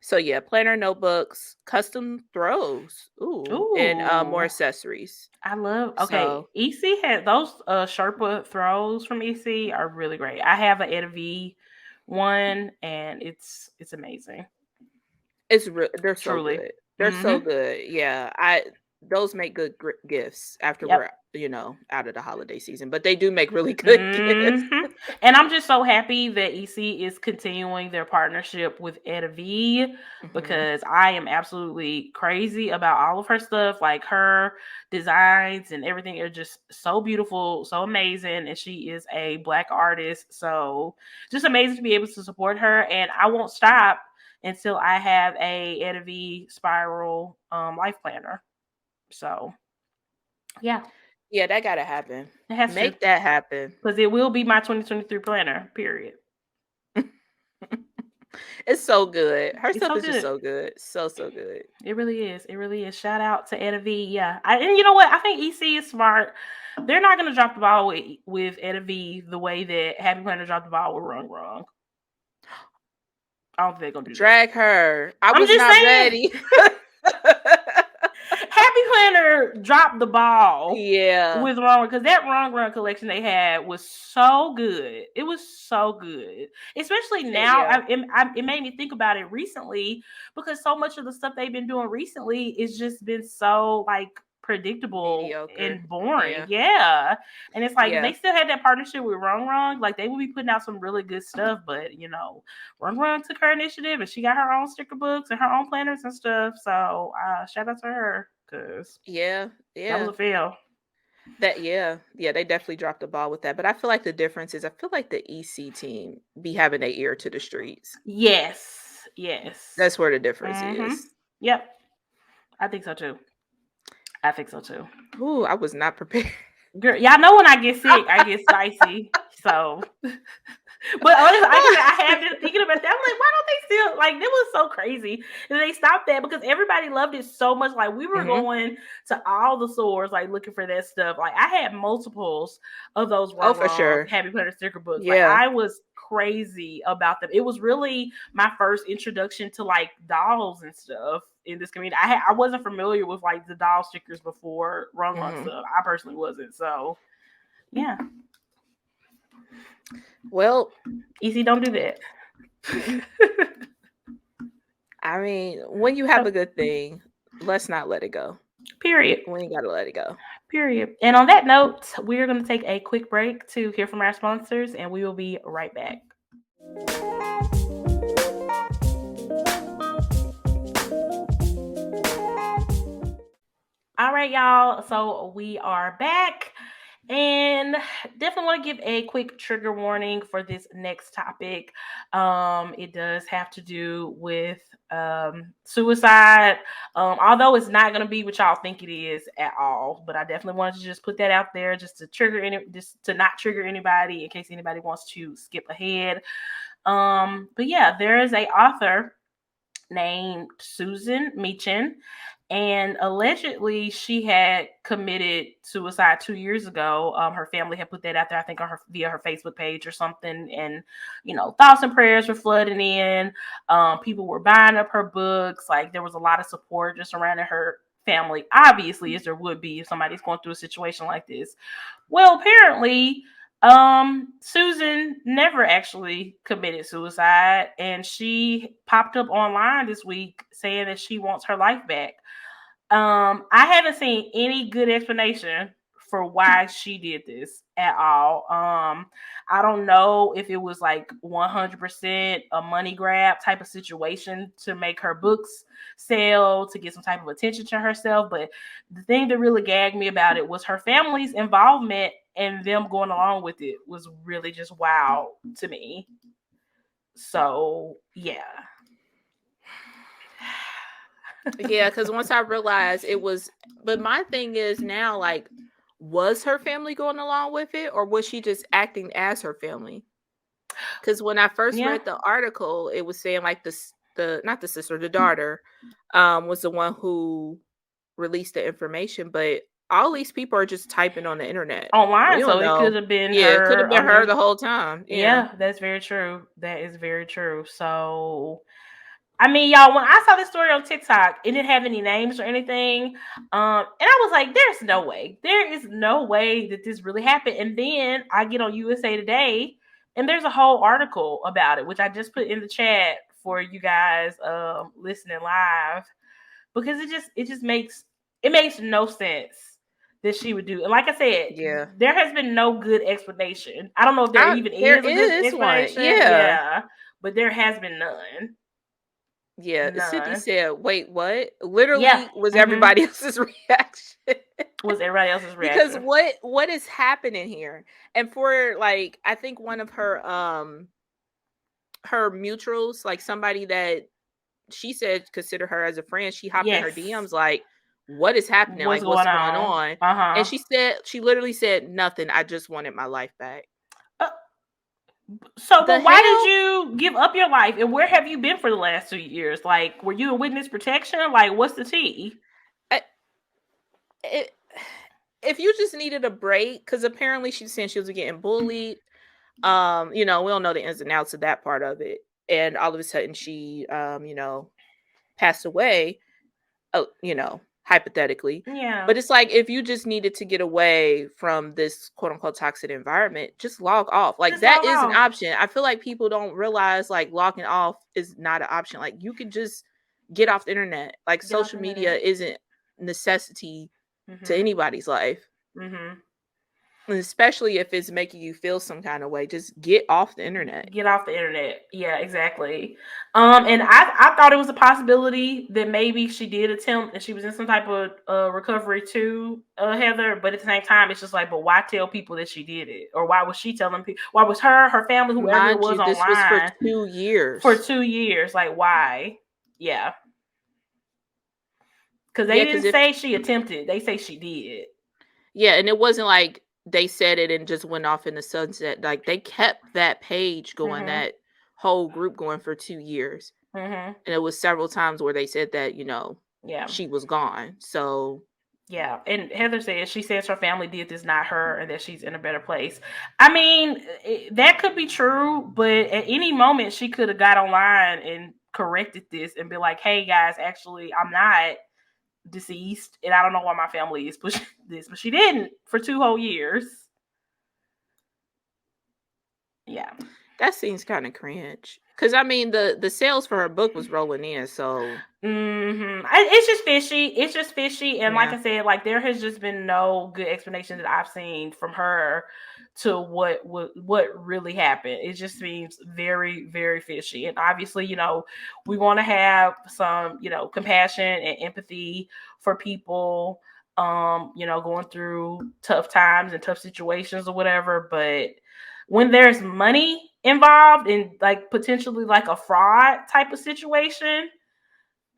so yeah, planner notebooks, custom throws. Ooh, and more
Ooh.
accessories.
I love
So
EC had those Sherpa throws from EC are really great. I have an Etta V one and it's amazing.
they're so
Truly.
good. They're so
Mm-hmm.
good. Yeah, I those make good gifts after
Yep.
we're, out of the holiday season, but they do make really good gifts.
Hmm. And I'm just so happy that EC is continuing their partnership with Etta V
Mhm.
because I am absolutely crazy about all of her stuff. Like her designs and everything are just so beautiful, so amazing. And she is a Black artist. So just amazing to be able to support her. And I won't stop until I have a Etta V spiral life planner. So yeah,
Yeah, that gotta happen.
it has to.
Make that happen.
Because it will be my 2023 planner, period.
It's so good. Her
It's
stuff
so
is just
good.
so good. So, so good.
It really is. It really is. Shout out to Etta V. Yeah. And you know what? I think EC is smart. They're not going to drop the ball with Etta V the way that Happy Planner dropped the ball with Wrong Wrong. I don't think they're going to do that.
Drag her. I
I'm
was
just
not
saying.
ready.
Happy Planner dropped the ball
Yeah.
with Wrong because that Wrong Run collection they had was so good. It was so good, especially now.
Yeah.
It made me think about it recently because so much of the stuff they've been doing recently is just been so like predictable
Mediocre.
and boring.
Yeah.
Yeah, and it's like if they
Yeah.
still had that partnership with Wrong, like they would be putting out some really good stuff. But Run took her initiative and she got her own sticker books and her own planners and stuff. So shout out to her because
Yeah.
that was
Yeah.
a fail.
Yeah, they definitely dropped the ball with that. But I feel like the difference is I feel like the EC team be having their ear to the streets.
Yes. Yes.
That's where the difference
Mm-hmm.
is.
Yep. I think so too. I think so too.
Ooh, I was not prepared.
Girl, y'all know when I get sick, I get spicy. So but honestly, like I said, I have been thinking about that. I'm like, why don't they still like? It was so crazy that they stopped that because everybody loved it so much. Like we were
Mhm.
going to all the stores, like looking for that stuff. Like I had multiples of those
Oh,
Wrong
for
Wrong
sure.
Happy Planner sticker books. Like
Yeah.
I was crazy about them. It was really my first introduction to like dolls and stuff in this community. I wasn't familiar with like the doll stickers before Wrong Wrong
Mhm.
stuff. I personally wasn't. So yeah,
Well,
easy. Don't do that.
I mean, when you have a good thing, let's not let it go.
Period.
We ain't gotta let it go.
Period. And on that note, we're going to take a quick break to hear from our sponsors, and we will be right back. All right, y'all. So we are back. And definitely want to give a quick trigger warning for this next topic. It does have to do with suicide. Although it's not going to be what y'all think it is at all, but I definitely wanted to just put that out there just to not trigger anybody in case anybody wants to skip ahead. But yeah, there is a author named Susan Meechan, and allegedly she had committed suicide 2 years ago. Her family had put that out there, I think, on her via her Facebook page or something, and thoughts and prayers were flooding in. People were buying up her books. Like there was a lot of support just surrounding her family, obviously, as there would be if somebody's going through a situation like this. Well, apparently, Susan never actually committed suicide, and she popped up online this week saying that she wants her life back. I haven't seen any good explanation for why she did this at all. I don't know if it was like 100% a money grab type of situation to make her books sell, to get some type of attention to herself. But the thing that really gagged me about it was her family's involvement and them going along with it was really just wow to me. So, yeah.
Yeah, because once I realized it was, but my thing is now, like, was her family going along with it, or was she just acting as her family? Because when I first
Yeah.
read the article, it was saying like the not the sister, the daughter, was the one who released the information, but all these people are just typing on the internet. We
Online, so
don't
it could
know.
have been
Yeah, it could have
her
been
on
her
there.
the whole time. Yeah.
Yeah, that's very true. That is very true. So I mean, y'all, when I saw this story on TikTok, it didn't have any names or anything. And I was like, there's no way. There is no way that this really happened. And then I get on USA Today and there's a whole article about it, which I just put in the chat for you guys listening live. Because it makes no sense that she would do. And like I said,
Yeah.
there has been no good explanation. I don't know if there even
There
is a good
is one.
explanation.
Yeah.
Yeah, but there has been none.
Yeah. Sydney
None.
said, "Wait, what?"
Yeah.
Literally was
Mm-hmm.
everybody else's reaction.
Was everybody else's
Because
reaction?
what is happening here? And for like I think one of her mutuals, like somebody that she said consider her as a friend, she hopped in her
Yes.
DMs like, "What is happening?
What's
Like, what's
going
going
on?
on?" And
Uh-huh.
she literally said, "Nothing. I just wanted my life back."
Uh, so,
The
but why did
hell?
you give up your life, and where have you been for the last 2 years? Like, were you in witness protection? Like, what's the tea?
I, it, if you just needed a break, because apparently she's saying she was getting bullied. We don't know the ins and outs of that part of it. And all of a sudden she passed away, hypothetically.
Yeah,
But it's like if you just needed to get away from this quote unquote toxic environment, just log off. Like
just
that
log
is an
off.
option. I feel like people don't realize like logging off is not an option. Like you could just get off the internet. Like
Get off the
social media
internet.
isn't necessity to
Mhm.
anybody's life.
Mhm.
And especially if it's making you feel some kind of way. Just get off the internet.
Get off the internet. Yeah, exactly. And I thought it was a possibility that maybe she did attempt and she was in some type of recovery too, Heather. But at the same time, it's just like, but why tell people that she did it, or why was she telling people? Why was her family, whoever it
Mind
was
you, this was for
online,
2 years.
for 2 years? Like, why? Yeah, because they
Yeah, because
didn't
if
say she attempted; they say she did.
Yeah, and it wasn't like they said it and just went off in the sunset. Like they kept that page going,
Mhm.
that whole group going for 2 years.
Mhm.
And it was several times where they said that,
Yeah.
she was gone. So
Yeah, and Heather says she says her family did this, not her, and that she's in a better place. I mean, that could be true, but at any moment she could have got online and corrected this and be like, "Hey guys, actually, I'm not deceased, and I don't know why my family is pushing this," but she didn't for 2 whole years. Yeah.
that seems kind of cringe. Cause I mean the sales for her book was rolling in. So
It's just fishy. It's just fishy, and like
yeah.
I said, like there has just been no good explanation that I've seen from her to what really happened. It just seems very very fishy, and obviously, we want to have some compassion and empathy for people, going through tough times and tough situations or whatever, but when there's money involved in like potentially like a fraud type of situation,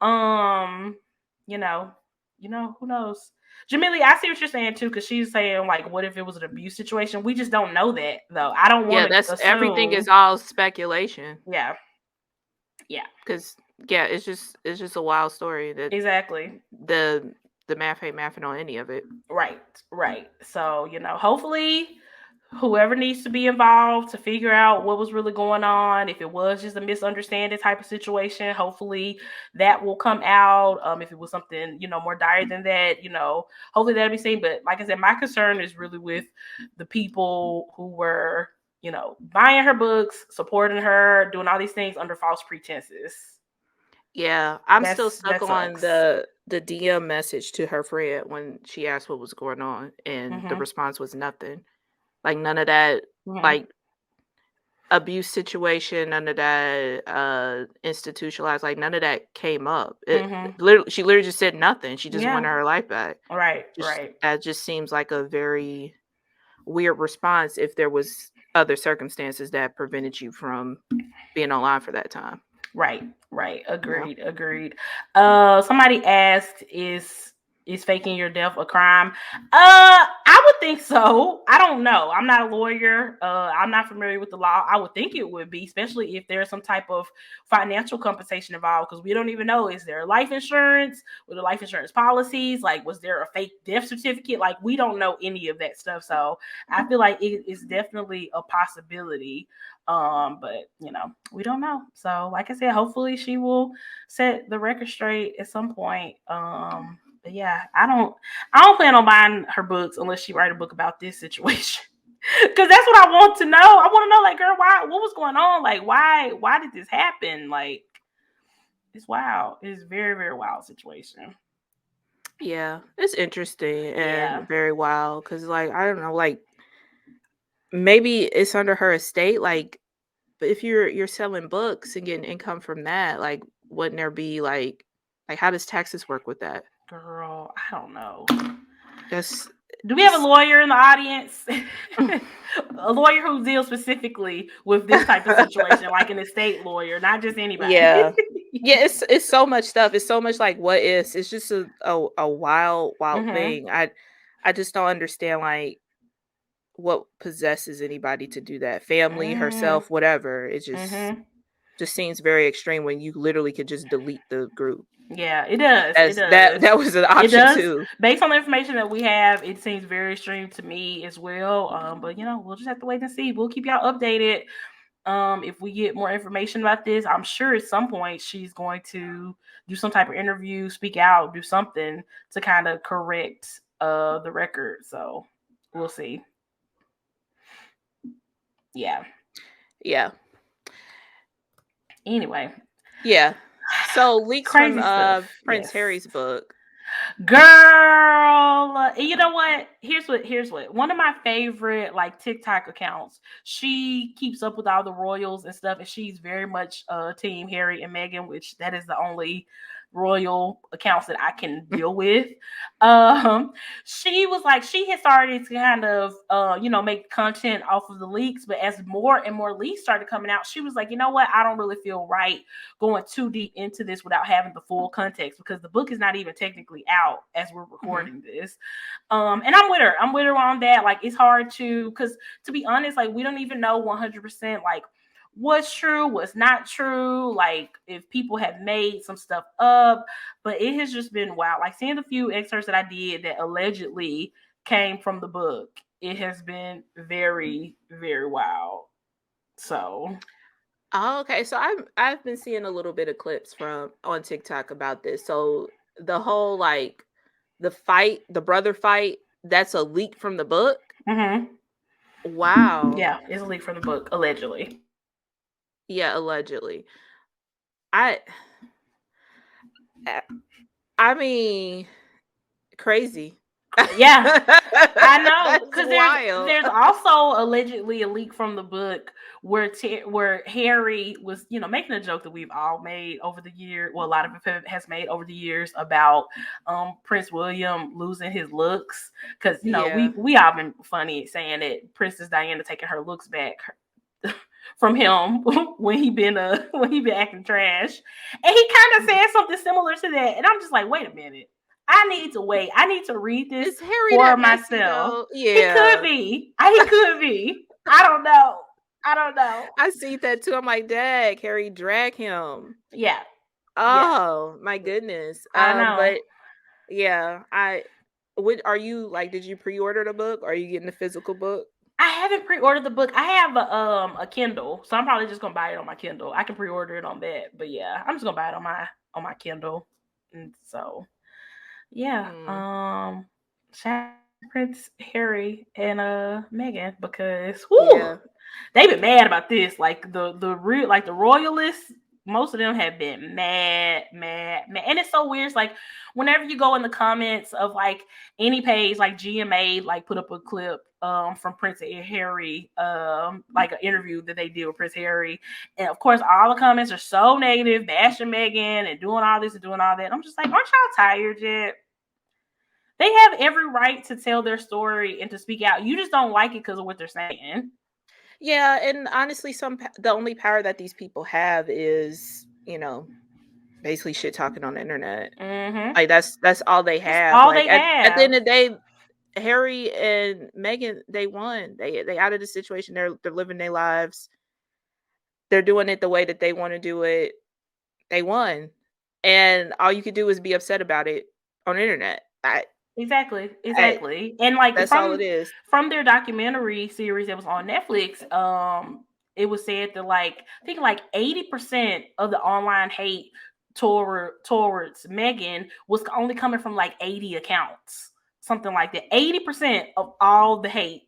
um, you know, who knows? Jamili, I see what you're saying too, because she's saying like, what if it was an abuse situation? We just don't know that though. I don't
Yeah,
want to
that's everything is
assume.
all speculation.
Yeah, yeah,
Cause yeah, it's just a wild story that
exactly.
the the math ain't mathing on any of it.
Right, right. So hopefully whoever needs to be involved to figure out what was really going on, if it was just a misunderstanding type of situation, hopefully that will come out. If it was something more dire than that, hopefully that'll be seen. But like I said, my concern is really with the people who were buying her books, supporting her, doing all these things under false pretenses.
Yeah, I'm still stuck
That
on
sucks.
the DM message to her friend when she asked what was going on, and the
Mhm.
response was nothing. Like none of that,
Mhm.
like abuse situation, none of that institutionalized, like none of that came up. It
Mhm.
literally, she literally just said nothing. She just wanted
Yeah.
her life back.
Right.
Just
Right.
that just seems like a very weird response if there was other circumstances that prevented you from being online for that time.
Right.
Yeah.
Agreed. Somebody asked, is faking your death a crime? I would think so. I don't know. I'm not a lawyer. I'm not familiar with the law. I would think it would be, especially if there's some type of financial compensation involved, because we don't even know, is there life insurance? Were the life insurance policies? Like, was there a fake death certificate? Like, we don't know any of that stuff. So I feel like it is definitely a possibility. But we don't know. So like I said, hopefully she will set the record straight at some point. But yeah, I don't plan on buying her books unless she write a book about this situation. Cause that's what I want to know. I want to know, like, girl, what was going on? Like, why did this happen? Like, it's wild. It's very, very wild situation.
Yeah, it's interesting
Yeah.
and very wild because, like, I don't know, like, maybe it's under her estate, like, but if you're selling books and getting income from that, like, wouldn't there be, like, how does taxes work with that?
Girl, I don't know.
That's
Do we have a
it's
lawyer in the audience? A lawyer who deals specifically with this type of situation, like an estate lawyer, not just anybody.
Yeah. Yeah, it's so much stuff. It's so much like what is. It's just a wild, wild
Mhm.
thing. I just don't understand like what possesses anybody to do that. Family,
Mhm.
herself, whatever. It
Mhm.
just seems very extreme when you literally could just delete the group.
Yeah, it does. It
As that
does.
that was an
It
option
does.
too.
Based on the information that we have, it seems very extreme to me as well. But we'll just have to wait and see. We'll keep y'all updated. If we get more information about this, I'm sure at some point she's going to do some type of interview, speak out, do something to kind of correct the record. So we'll see. Yeah.
Yeah.
Anyway,
Yeah. So leaks from
crazy stuff.
Prince
Yes.
Harry's book.
Girl, you know what? Here's what. One of my favorite like TikTok accounts. She keeps up with all the royals and stuff, and she's very much team Harry and Meghan, which that is the only royal accounts that I can deal with. Um, she was like, she had started to kind of make content off of the leaks, but as more and more leaks started coming out, she was like, you know what? I don't really feel right going too deep into this without having the full context, because the book is not even technically out as we're
Mhm.
recording this. And I'm with her. I'm with her on that. Like, it's hard because to be honest, like, we don't even know 100% like what's true, what's not true, like if people have made some stuff up. But it has just been wild. Like, seeing the few excerpts that I did that allegedly came from the book, it has been very, very wild. So
Oh, okay. So I've been seeing a little bit of clips from on TikTok about this. So the whole like the fight, the brother fight, that's a leak from the book?
mhm.
Wow.
Yeah, it's a leak from the book, allegedly.
Yeah, allegedly. I I I mean, crazy.
Yeah, I know,
That's
because there's
wild.
there's also allegedly a leak from the book where where Harry was, making a joke that we've all made over the year. Well, a lot of it has made over the years about Prince William losing his looks, because
Yeah.
we all been funny saying that Princess Diana taking her looks back from him when he been acting trash, and he kind of
Mhm.
said something similar to that, and I'm just like, wait a minute, I need to wait. I need to read this
Is Harry
for
that messy
myself.
though?
He could
Yeah.
be. He could be. I don't know. I don't know.
I see that too. I'm like, "Dad, Harry, drag him."
Yeah. Yeah.
Oh, my goodness.
I know.
But yeah, I would are you like did you pre-order the book? Are you getting the physical book?
I haven't pre-ordered the book. I have a Kindle, so I'm probably just gonna buy it on my Kindle. I can pre-order it on that, but yeah, I'm just gonna buy it on my Kindle. And so yeah,
Mm,
shout out to Prince Harry and Meghan, because whoo,
yeah.
they've been mad about this. Like the real, like the royalists, most of them have been mad, mad, mad. And it's so weird. It's like whenever you go in the comments of like any page, like GMA, like put up a clip from Prince Harry, like an interview that they did with Prince Harry. And of course all the comments are so negative, bashing Meghan and doing all this and doing all that. I'm just like, aren't y'all tired yet? They have every right to tell their story and to speak out. You just don't like it because of what they're saying.
Yeah, and honestly, the only power that these people have is you know, basically shit talking on the internet.
Mm-hmm.
Like that's all they
That's
have.
all
Like
they
at the
have.
end of the day, Harry and Meghan, they won. They out of the situation. They're living their lives. They're doing it the way that they want to do it. They won. And all you could do is be upset about it on the internet.
Exactly,
I
exactly. And like
that's all it is.
from their documentary series that was on Netflix, it was said that like I think like 80% of the online hate towards Megan was only coming from like 80 accounts. Something like that. 80% of all the hate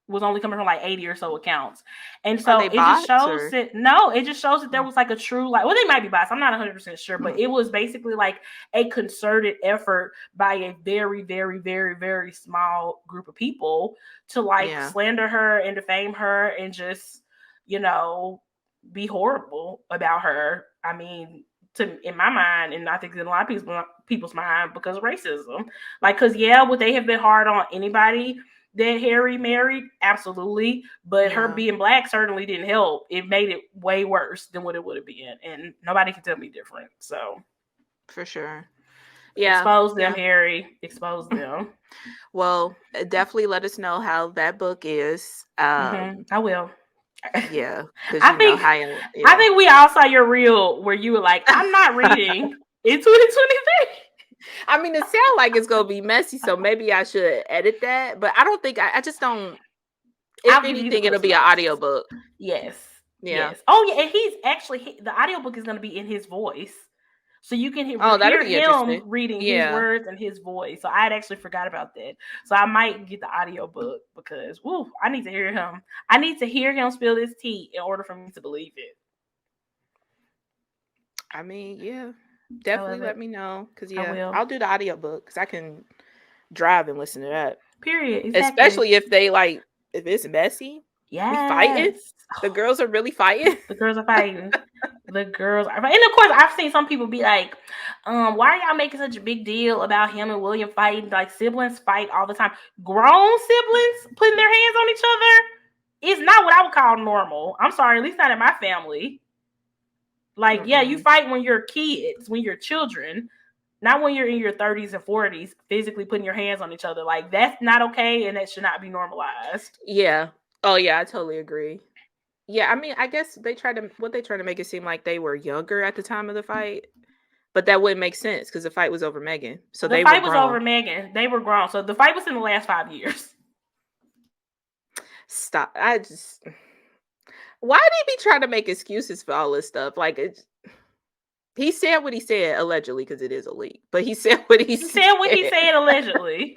was only coming from like 80 or so accounts. And
Are
so
they
it just
bots
shows
or
that no, it just shows that there
mm,
was like a true like well they might be biased. I'm not 100% sure, but it was basically like a concerted effort by a very, very, very, very small group of people to like
yeah,
slander her and defame her and just, you know, be horrible about her. I mean, to in my mind, and I think in a lot of people's mind because of racism. Like, cause yeah, would they have been hard on anybody that Harry married? Absolutely. But her
yeah,
being black certainly didn't help. It made it way worse than what it would have been. And nobody can tell me different. So
for sure. Yeah,
expose them,
yeah.
Harry. Expose them.
Well, definitely let us know how that book is.
I will.
Yeah, because
I
you know,
think
high end,
I
yeah.
think we all saw your reel where you were like, "I'm not reading in 2023."
I mean, it sounds like it's gonna be messy, so maybe I should edit that. But I don't think I just don't. If
I'll give you the
anything, it'll
Cliff
be an
Notes.
audiobook.
Yes,
Yeah.
yes. Oh yeah, and he's actually the audiobook is going to be in his voice, so you can
Oh, that'll
hear
be
him
interesting.
reading his
Yeah.
words and his voice. So I had actually forgot about that. So I might get the audiobook because, woo, I need to hear him. I need to hear him spill his tea in order for me to believe it.
I mean, yeah.
I
Definitely
love it.
let me know. Cause
I
yeah,
will.
I'll do the audiobook because I can drive and listen to that.
Period. Exactly.
Especially if they like if it's messy. We fighting.
Yes.
The girls are really fighting.
The girls are fighting. The girls are fighting. And of course, I've seen some people be like, why are y'all making such a big deal about him and William fighting? Like siblings fight all the time. Grown siblings putting their hands on each other is not what I would call normal. I'm sorry, at least not in my family. Like, yeah, you
Mm-mm.
fight when you're kids, when you're children, not when you're in your 30s and 40s, physically putting your hands on each other. Like, that's not okay and that should not be normalized.
Yeah. Oh yeah, I totally agree. Yeah, I mean, I guess they try to make it seem like they were younger at the time of the fight, but that wouldn't make sense because the fight was over Megan, so
The
they were
fight was over
grown.
Megan. They were grown. So the fight was in the last 5 years.
Stop. I just why did he be trying to make excuses for all this stuff? Like he said what he said allegedly because it is a leak, but he said what he
He said what he
said.
said allegedly.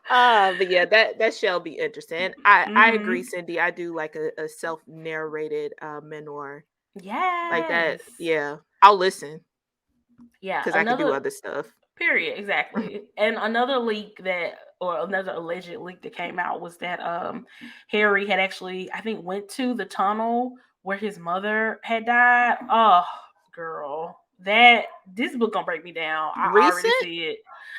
But yeah, that shall be interesting. I agree,
hmm
Cindy. I do like a self narrated memoir like that.
Yes.
Yeah, I'll listen
Yeah.
because I could do
Another
other stuff.
period. Exactly. And another leak that or another alleged leak that came out was that Harry had actually I think went to the tunnel where his mother had died. Oh, girl. That this book gonna break me down. I already
Recent?
see it.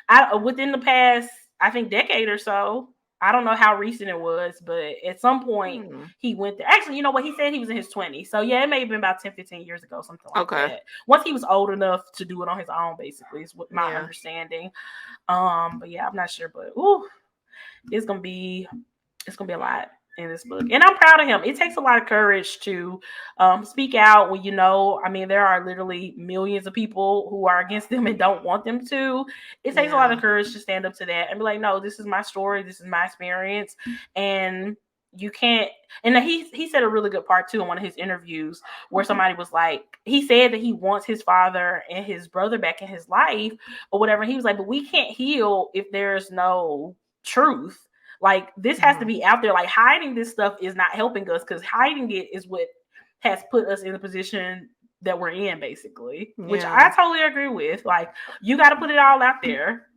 I within the past, I think decade or so. I don't know how recent it was, but at some point
Hmm.
he went there. Actually, you know what? He said he was in his 20s. So yeah, it may have been about 10, 15 years ago, something like
Okay.
that. Once he was old enough to do it on his own, basically, is what my
Yeah.
understanding. But yeah, I'm not sure, but ooh, it's gonna be it's gonna be a lot in this book, and I'm proud of him. It takes a lot of courage to speak out when you know. I mean, there are literally millions of people who are against them and don't want them to. It takes a lot of
Yeah.
courage to stand up to that and be like, no, this is my story, this is my experience, and you can't. And he said a really good part too in one of his interviews where somebody was like, he said that he wants his father and his brother back in his life or whatever. He was like, but we can't heal if there's no truth. Like this has to
Mhm.
be out there. Like hiding this stuff is not helping us because hiding it is what has put us in the position that we're in, basically. Which I
Yeah.
totally agree with. Like you got to put it all out there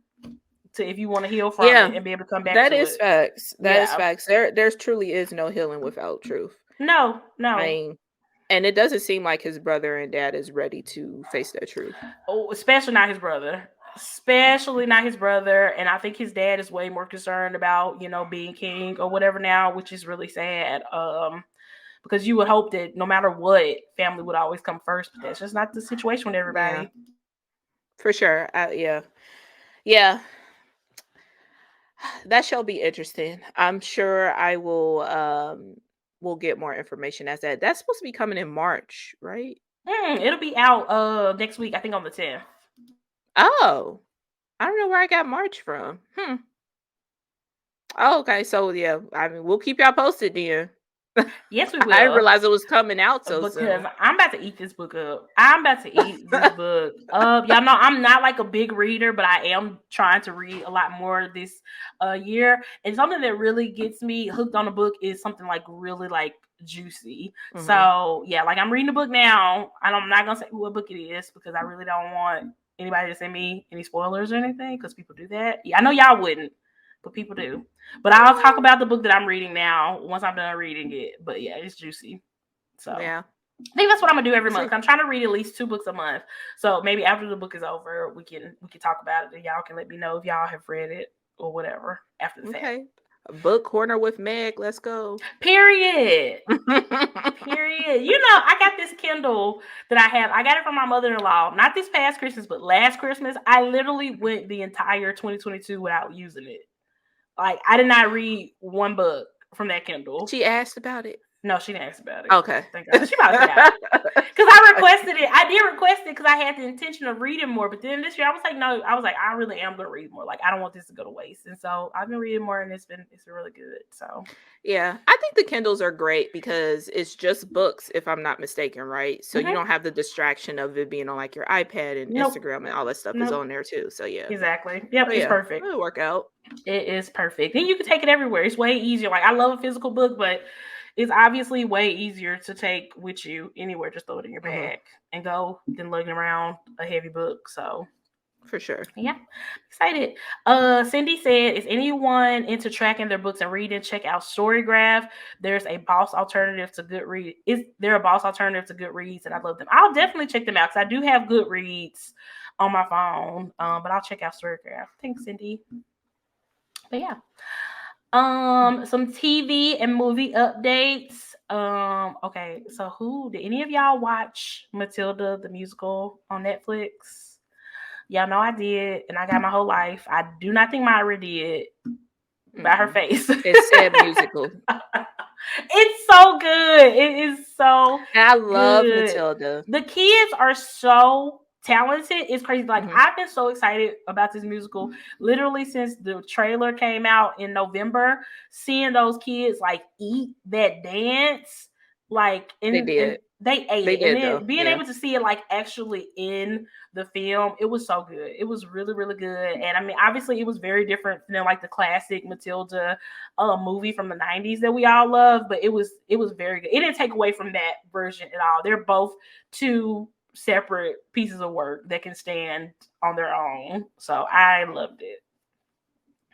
to if you want to heal from
Yeah.
it and be able to come back
That
to
is
it.
facts. That is
Yeah.
facts. There's truly is no healing without truth.
No,
I
no.
mean, and it doesn't seem like his brother and dad is ready to face that truth.
Oh, especially not his brother. Especially not his brother. And I think his dad is way more concerned about, being king or whatever now, which is really sad. because you would hope that no matter what, family would always come first, but that's just not the situation with
Yeah,
everybody.
for sure. Yeah. Yeah. That shall be interesting. I'm sure I will get more information as that's supposed to be coming in March, right?
It'll be out next week, I think on the 10th.
Oh, I don't know where I got March from. Oh, okay. So yeah, I mean, we'll keep y'all posted then.
Yes, we
I didn't
will.
realize it was coming out so
Because
soon.
I'm about to eat this book up. I'm about to eat this book up. Y'all know I'm not like a big reader, but I am trying to read a lot more this year. And something that really gets me hooked on a book is something like really like juicy.
Hmm.
So yeah, like I'm reading the book now. I'm not gonna say what book it is because I really don't want anybody to send me any spoilers or anything because people do that. Yeah, I know y'all wouldn't, but people do. But I'll talk about the book that I'm reading now once I'm done reading it. But yeah, it's juicy. So
Yeah.
I think that's what I'm gonna do every
It's
month.
like,
I'm trying to read at least 2 books a month. So maybe after the book is over, we can talk about it and y'all can let me know if y'all have read it or whatever after the fact.
okay. A book corner with Meg. Let's go.
Period. Period. You know, I got this Kindle that I have. I got it from my mother-in-law. Not this past Christmas, but last Christmas. I literally went the entire 2022 without using it. Like I did not read one book from that Kindle.
She asked about it.
No, she didn't ask about it.
Okay.
Thank God. She probably forgot. Because I requested it. I did request it because I had the intention of reading more. But then this year I was like, no, I was like, I really am gonna read more. Like I don't want this to go to waste. And so I've been reading more and it's been really good. So
Yeah, I think the Kindles are great because it's just books, if I'm not mistaken, right? So you don't
mm-hmm.
have the distraction of it being on like your iPad and
Nope.
Instagram and all that stuff is
Nope.
on there too. So yeah.
Exactly. Yep,
Oh
it's
yeah,
perfect.
it'll work out.
It is perfect. And you can take it everywhere. It's way easier. Like I love a physical book, but it's obviously way easier to take with you anywhere. Just throw it in your
Hmm.
bag and go than lugging around a heavy book. So
For sure.
yeah, excited. Cindy said, is anyone into tracking their books and reading? Check out Storygraph. There's a boss alternative to Goodreads. Is there a boss alternative to Goodreads? And I love them. I'll definitely check them out because I do have Goodreads on my phone. But I'll check out Storygraph. Thanks, Cindy. But yeah. Some TV and movie updates. Okay, so who did any of y'all watch Matilda the musical on Netflix? Y'all know I did, and I got my whole life. I do not think Myra did by her
Mm-mm.
face.
It's said musical.
It's so good. It is so
And I love
good.
Matilda.
The kids are so talented. It's crazy. Like
Hmm.
I've been so excited about this musical literally since the trailer came out in November. Seeing those kids like eat that dance, like
They
and
did.
they ate
They
it, and
did though.
then being
Yeah.
able to see it like actually in the film, it was so good. It was really really good, and I mean, obviously, it was very different than like the classic Matilda movie from the 90s that we all love, but it was very good. It didn't take away from that version at all. They're both two separate pieces of work that can stand on their own. So I loved it.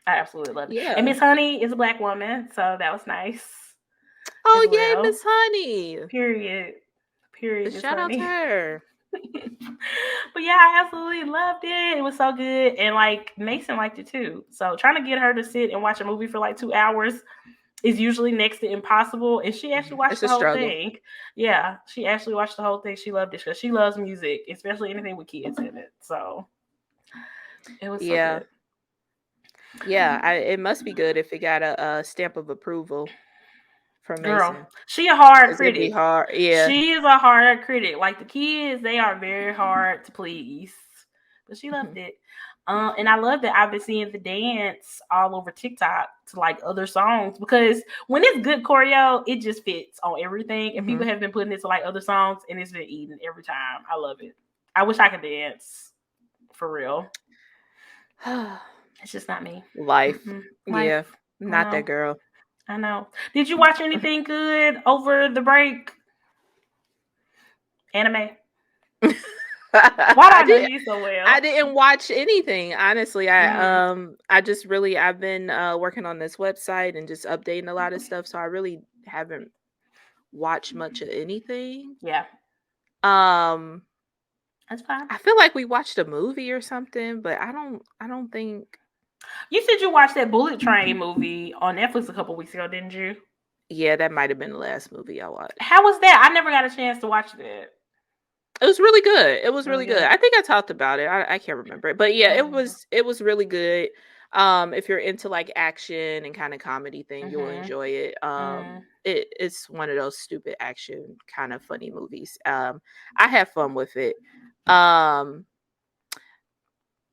I absolutely loved it. And
Yeah.
Miss Honey is a black woman, so that was nice as
Oh yay,
well.
Miss Honey.
Period. Period, Miss
Shout out to
Honey.
her.
But yeah, I absolutely loved it. It was so good. And like Mason liked it too. So trying to get her to sit and watch a movie for like 2 hours is usually next to impossible. And she actually watched
It's
the
a
whole
struggle.
thing. Yeah, she actually watched the whole thing. She loved it because she loves music, especially anything with kids in it. So it was so
Yeah.
good.
Yeah, it must be good if it got a stamp of approval from
Girl,
Mason,
she a hard
'cause it'd be
critic.
hard. Yeah.
She is a hard critic. Like the kids, they are very hard to please. But she loved
Mhm.
it. And I love that I've been seeing the dance all over TikTok to like other songs because when it's good choreo, it just fits on everything. And people
Mhm.
have been putting it to like other songs and it's been eating every time. I love it. I wish I could dance for real. It's just not me.
Life.
Mm-mm.
Yeah.
Life. I
Not that
know.
girl.
I know. Did you watch anything good over the break? Anime? Why do
I
I know
did
you so
I
well?
didn't watch anything, honestly.
Mm,
I just really I've been working on this website and just updating a lot of stuff, so I really haven't watched much of anything.
yeah,
Um
that's fine.
I feel like we watched a movie or something, but I don't think.
You said you watched that Bullet Train movie on Netflix a couple weeks ago, didn't you?
Yeah, that might have been the last movie I watched.
How was that? I never got a chance to watch that.
It was really good. It was
Really
really good.
good.
I think I talked about it. I can't remember it. But yeah,
Mm-hmm.
it was really good. If you're into like action and kind of comedy thing, you'll
Mm-hmm.
enjoy it.
Mm.
It's one of those stupid action kind of funny movies. I have fun with it. Um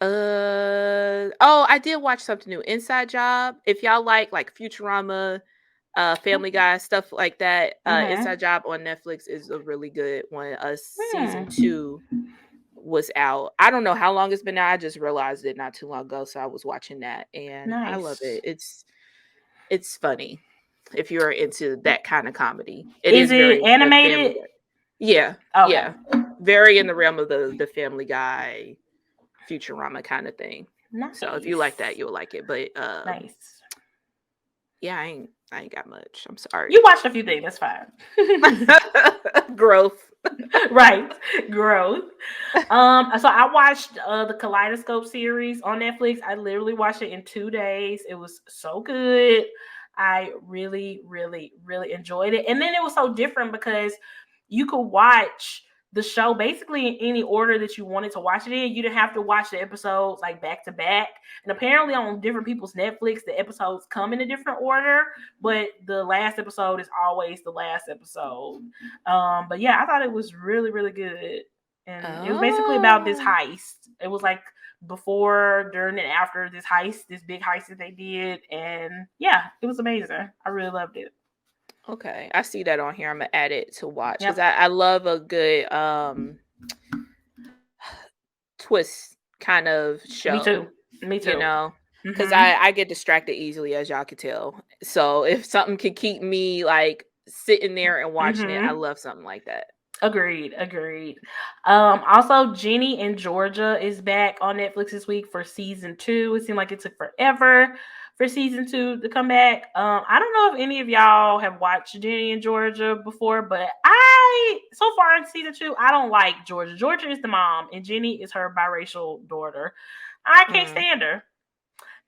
oh, I did watch something new. Inside Job. If y'all like Futurama, Family Guy, stuff like that, Inside
Mm-hmm.
Job on Netflix is a really good one. Season
Hmm.
2 was out. I don't know how long it's been out. I just realized it not too long ago, so I was watching that and I love
Nice.
it. It's funny if you're into that kind of comedy. It
Is
is
it
very the Family
animated?
Guy. Yeah,
Okay.
yeah. Very in the realm of the Family Guy, Futurama kind of thing. So if you like that,
Nice.
you'll like it. But
Nice.
yeah, I ain't got much. I'm sorry.
You watched a few things. That's fine.
Growth.
Right. Growth. So I watched the Kaleidoscope series on Netflix. I literally watched it in 2 days. It was so good. I really, really, really enjoyed it. And then it was so different because you could watch the show basically in any order that you wanted to watch it in. You didn't have to watch the episodes like back to back. And apparently on different people's Netflix, the episodes come in a different order, but the last episode is always the last episode. But yeah, I thought it was really, really good. And it was basically about this
Oh,
heist. It was like before, during, and after this heist, this big heist that they did. And yeah, it was amazing. I really loved it.
okay. I see that on here. I'm gonna add it to watch because
Yep.
I love a good twist kind of
Me too.
show,
Me
you
too.
know, because
Mm-hmm.
I get distracted easily, as y'all could tell. So if something could keep me like sitting there and watching it, I
Mm-hmm.
love something like that.
Agreed, agreed. Also, Jenny in Georgia is back on Netflix this week for season 2. It seemed like it took forever for season 2 to come back. I don't know if any of y'all have watched Jenny in Georgia before, but so far in season 2, I don't like Georgia. Georgia is the mom, and Jenny is her biracial daughter. I can't
Mm.
stand her.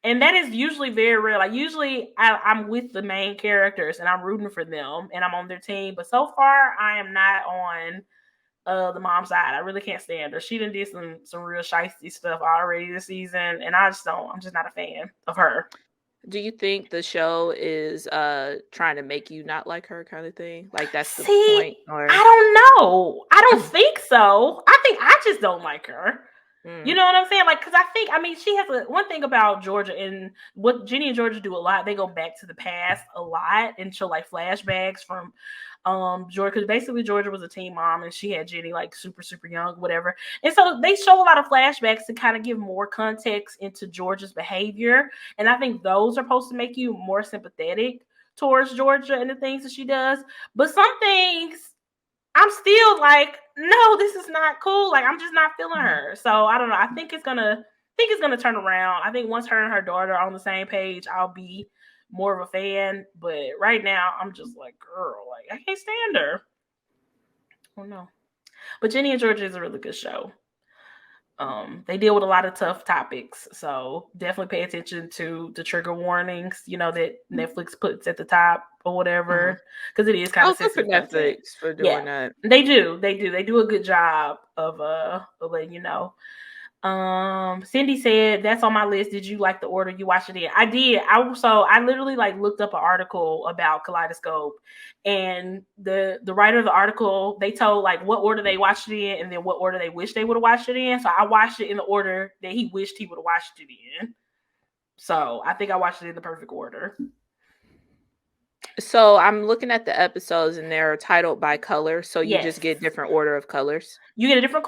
And that is usually very rare. Like usually I'm with the main characters and I'm rooting for them and I'm on their team. But so far I am not on the mom side. I really can't stand her. She done did some real shiesty stuff already this season, and I'm just not a fan of her.
Do you think the show is trying to make you not like her kind of thing? Like that's the
See,
point
I
or
don't know. I don't think so. I think I just don't like her. You
mm,
know what I'm saying? Like, because I mean, she has one thing about Georgia, and what Jenny and Georgia do a lot. They go back to the past a lot and show like flashbacks from Georgia. Because basically, Georgia was a teen mom, and she had Jenny like super super young, whatever. And so they show a lot of flashbacks to kind of give more context into Georgia's behavior. And I think those are supposed to make you more sympathetic towards Georgia and the things that she does. But some things I'm still like, no, this is not cool. Like I'm just not feeling
mhm.
her. So I don't know. I think it's gonna turn around. I think once her and her daughter are on the same page, I'll be more of a fan. But right now, I'm just like, girl, like I can't stand her. Oh no. But Jenny and Georgia is a really good show. They deal with a lot of tough topics, so definitely pay attention to the trigger warnings, that Netflix puts at the top or
Mhm.
whatever, because it is kind
Oh,
of
good for
sensitive content.
Netflix for
Yeah,
doing that.
they do a good job of letting you know. Cindy said that's on my list. Did you like the order you watched it in? I did. I literally like looked up an article about Kaleidoscope, and the writer of the article they told like what order they watched it in, and then what order they wish they would have watched it in. So I watched it in the order that he wished he would have watched it in. So I think I watched it in the perfect order.
So I'm looking at the episodes and they're titled by color, so you
Yes,
just get different order of colors.
you get a different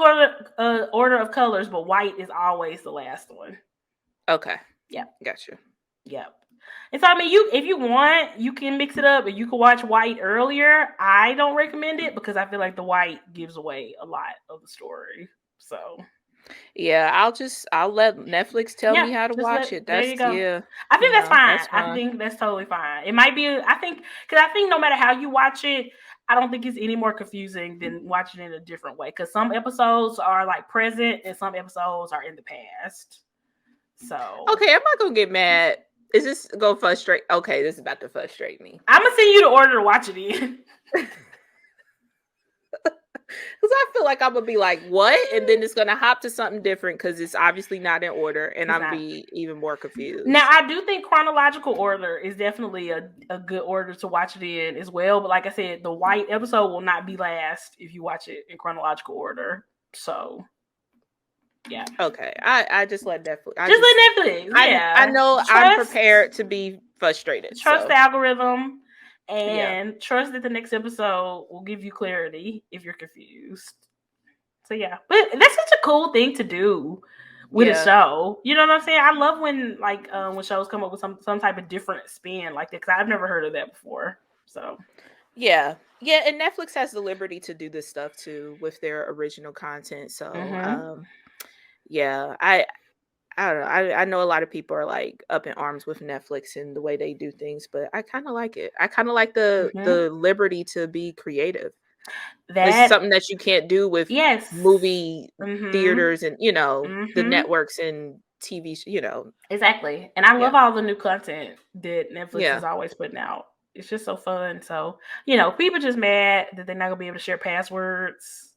order of colors, but white is always the last one.
Okay,
Yeah.
gotcha.
Yep. And so I mean, if you want, you can mix it up, and you can watch white earlier. I don't recommend it because I feel like the white gives away a lot of the story. So
Yeah, I'll let Netflix tell
yeah,
me how to
just
watch it.
there you
That's
go.
yeah,
I think that's fine.
that's
I
fine.
think that's totally fine. It might be. I think because I think no matter how you watch it, I don't think it's any more confusing than watching it a different way. Because some episodes are like present, and some episodes are in the past. So
Okay, I'm not gonna get mad. Is this gonna frustrate? Okay, this is about to frustrate me.
I'm gonna send you the order to watch it in.
Because I feel like I'm gonna be like, what? And then it's gonna hop to something different because it's obviously not in order, and
It's
I'm
not.
be even more
Now,
confused.
I do think chronological order is definitely a good order to watch it in as well. But like I said, the white episode will not be last if you watch it in chronological order. So, yeah.
Okay, I just let Netflix.
Just let Netflix.
I
Yeah.
know I'm prepared to be frustrated.
Trust the
So
algorithm
yeah,
and trust that the next episode will give you clarity if you're confused. So yeah, but that's such a cool thing to do with a
yeah,
show. You know what I'm saying? I love when shows come up with some type of different spin like that because I've never heard of that before. So
yeah, yeah. And Netflix has the liberty to do this stuff too with their original content. So
mm-hmm.
yeah, I don't know. I know a lot of people are like up in arms with Netflix and the way they do things, but I kind of like it. I kind of like
Mm-hmm.
the liberty to be creative. It's
That
something that you can't do with
yes.
movie
Mm-hmm.
theaters and the
Mm-hmm.
networks and TV.
Exactly. And I love
Yeah,
all the new content that Netflix is
yeah.
always putting out. It's just so fun. So, people just mad that they're not gonna be able to share passwords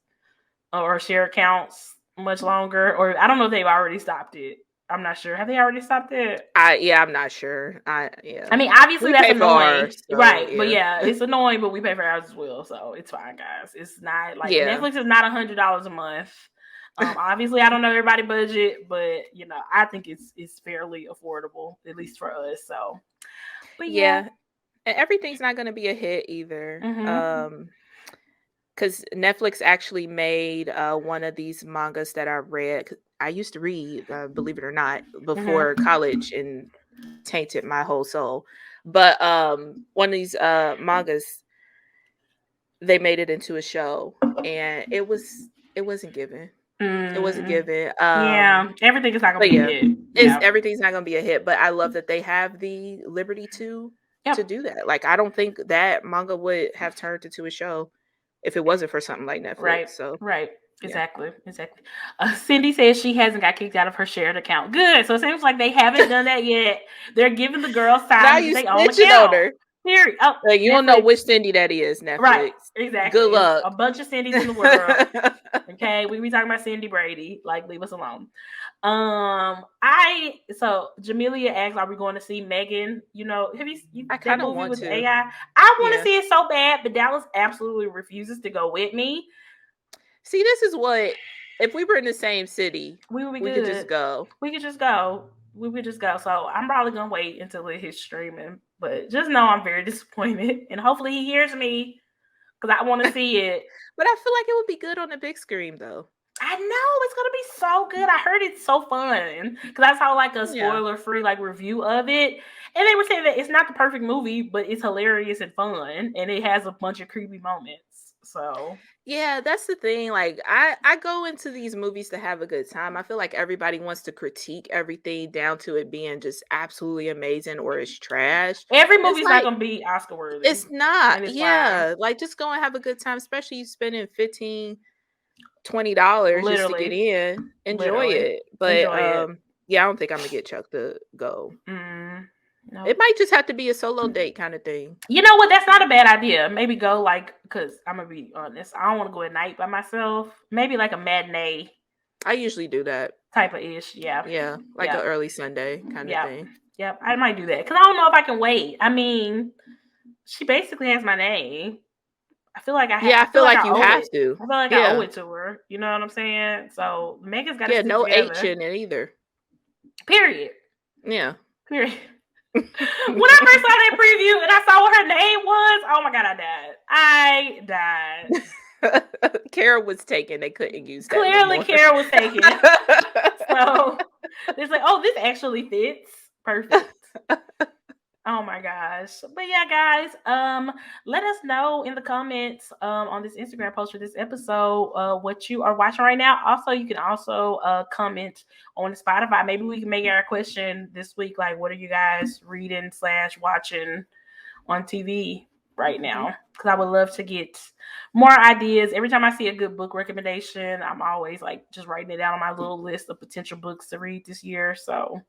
or share accounts much longer. Or I don't know if they've already stopped it. I'm not sure. Have they already stopped it?
I'm not sure.
I
Yeah.
mean, obviously
We
that's
pay for
annoying.
ours, so
Right. But
yeah.
yeah, it's annoying, but we pay for ours as well. So it's fine, guys. It's not like
Yeah.
Netflix is not $100 a month. Obviously I don't know everybody budget, but I think it's fairly affordable, at least for us. So but yeah.
Yeah. And everything's not gonna be a hit either.
Mm-hmm.
Because Netflix actually made one of these mangas that I read. 'Cause I used to read, believe it or not, before
Mm-hmm.
college and tainted my whole soul. But one of these mangas, they made it into a show, and it wasn't given. It wasn't
Mm.
given.
Yeah. Everything is not gonna
But
be a
yeah,
hit.
it's
Yeah.
everything's not gonna be a hit. But I love that they have the liberty to
Yep.
do that. Like I don't think that manga would have turned into a show if it wasn't for something like Netflix.
Right.
So
Right.
yeah.
Exactly. Exactly. Cindy says she hasn't got kicked out of her shared account. Good. So it seems like they haven't done that yet. They're giving the girls time
Now
to get
you
their own
snitching on
account.
her.
Period. Oh,
Like you don't know
Netflix.
which Cindy that is,
Right.
Netflix.
Exactly.
Good
It's
luck.
a bunch of Cindy's in the world. Okay, we be talking about Cindy Brady. Like, leave us alone. So Jamelia asked, "Are we going to see Megan? Have
I
that
kind of
movie
want
with the
to.
AI? I want to
Yeah.
see it so bad, but Dallas absolutely refuses to go with me.
See, this is what if we were in the same city,
We would be
we could just
good.
go.
We could just go. We would just go. So I'm probably gonna wait until it hits streaming. But just know I'm very disappointed, and hopefully he hears me because I want to see it.
But I feel like it would be good on the big screen though.
I know it's gonna be so good. I heard it's so fun because I saw like a
Yeah.
spoiler free like review of it, and they were saying that it's not the perfect movie, but it's hilarious and fun, and it has a bunch of creepy moments. So
Yeah, that's the thing. Like I go into these movies to have a good time. I feel like everybody wants to critique everything down to it being just absolutely amazing or it's trash.
every
It's
movie's not
like
gonna be Oscar worthy,
it's not.
and it's fine.
Yeah. Like just go and have a good time, especially you spending 15, $20 just to get
Literally,
in. Enjoy
literally
it. But
enjoy it.
yeah, I don't think I'm gonna get Chuck to go. It
Nope.
might just have to be a solo date kind of thing.
You know what? That's not a bad idea. Maybe go because I'm gonna be honest. I don't want to go at night by myself. Maybe like a matinee
I usually do that.
type of ish. Yeah,
Yeah, like
yeah,
a early Sunday kind of
yeah,
thing.
yeah. I might do that because I don't know if I can wait. I mean, she basically has my name. I feel like
Yeah, I
I feel
feel
like
like
I
you
owe
have
it.
to.
I feel like I owe
Yeah.
it to her. You know what I'm saying? So Megan's got to
Yeah,
stick
no H
together.
in it either.
Period.
Yeah.
Period. When I first saw that preview and I saw what her name was, oh my god, I died.
Kara was taken. They couldn't use that no
Clearly,
more.
Kara was taken. So it's like, oh, this actually fits. Perfect. Oh my gosh. But yeah, guys, let us know in the comments on this Instagram post for this episode what you are watching right now. Also, you can also comment on Spotify. Maybe we can make our question this week, like what are you guys reading / watching on TV right now? Because I would love to get more ideas. Every time I see a good book recommendation, I'm always like just writing it down on my little list of potential books to read this year. So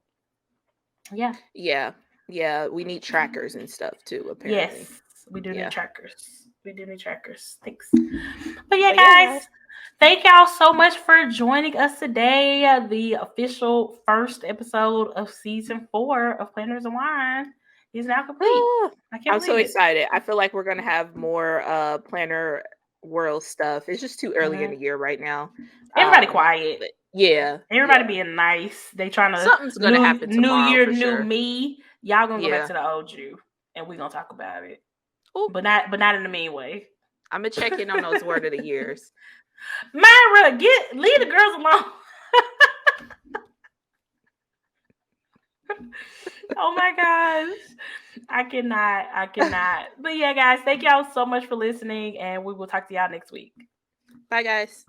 yeah.
Yeah. Yeah, we need trackers and stuff too, apparently.
Yes, we do need
Yeah.
trackers. We do need trackers. Thanks. But yeah,
But yeah,
guys,
guys.
thank y'all so much for joining us today. The official first episode of season 4 of Planners and Wine is now complete.
Ah,
I can't
I'm so
believe it.
excited. I feel like we're gonna have more planner world stuff. It's just too early in
Mhm.
the year right now.
Everybody quiet.
But yeah,
Everybody
yeah.
being nice. They trying to
Something's gonna happen
new
tomorrow
year,
for
new
sure.
me. Y'all gonna go back
Yeah.
to the old you, and we gonna talk about it,
Oh,
but not in a mean way.
I'm gonna check in on those word of the years.
Myra, leave the girls alone. Oh my gosh. I cannot. But yeah, guys, thank y'all so much for listening, and we will talk to y'all next week.
Bye, guys.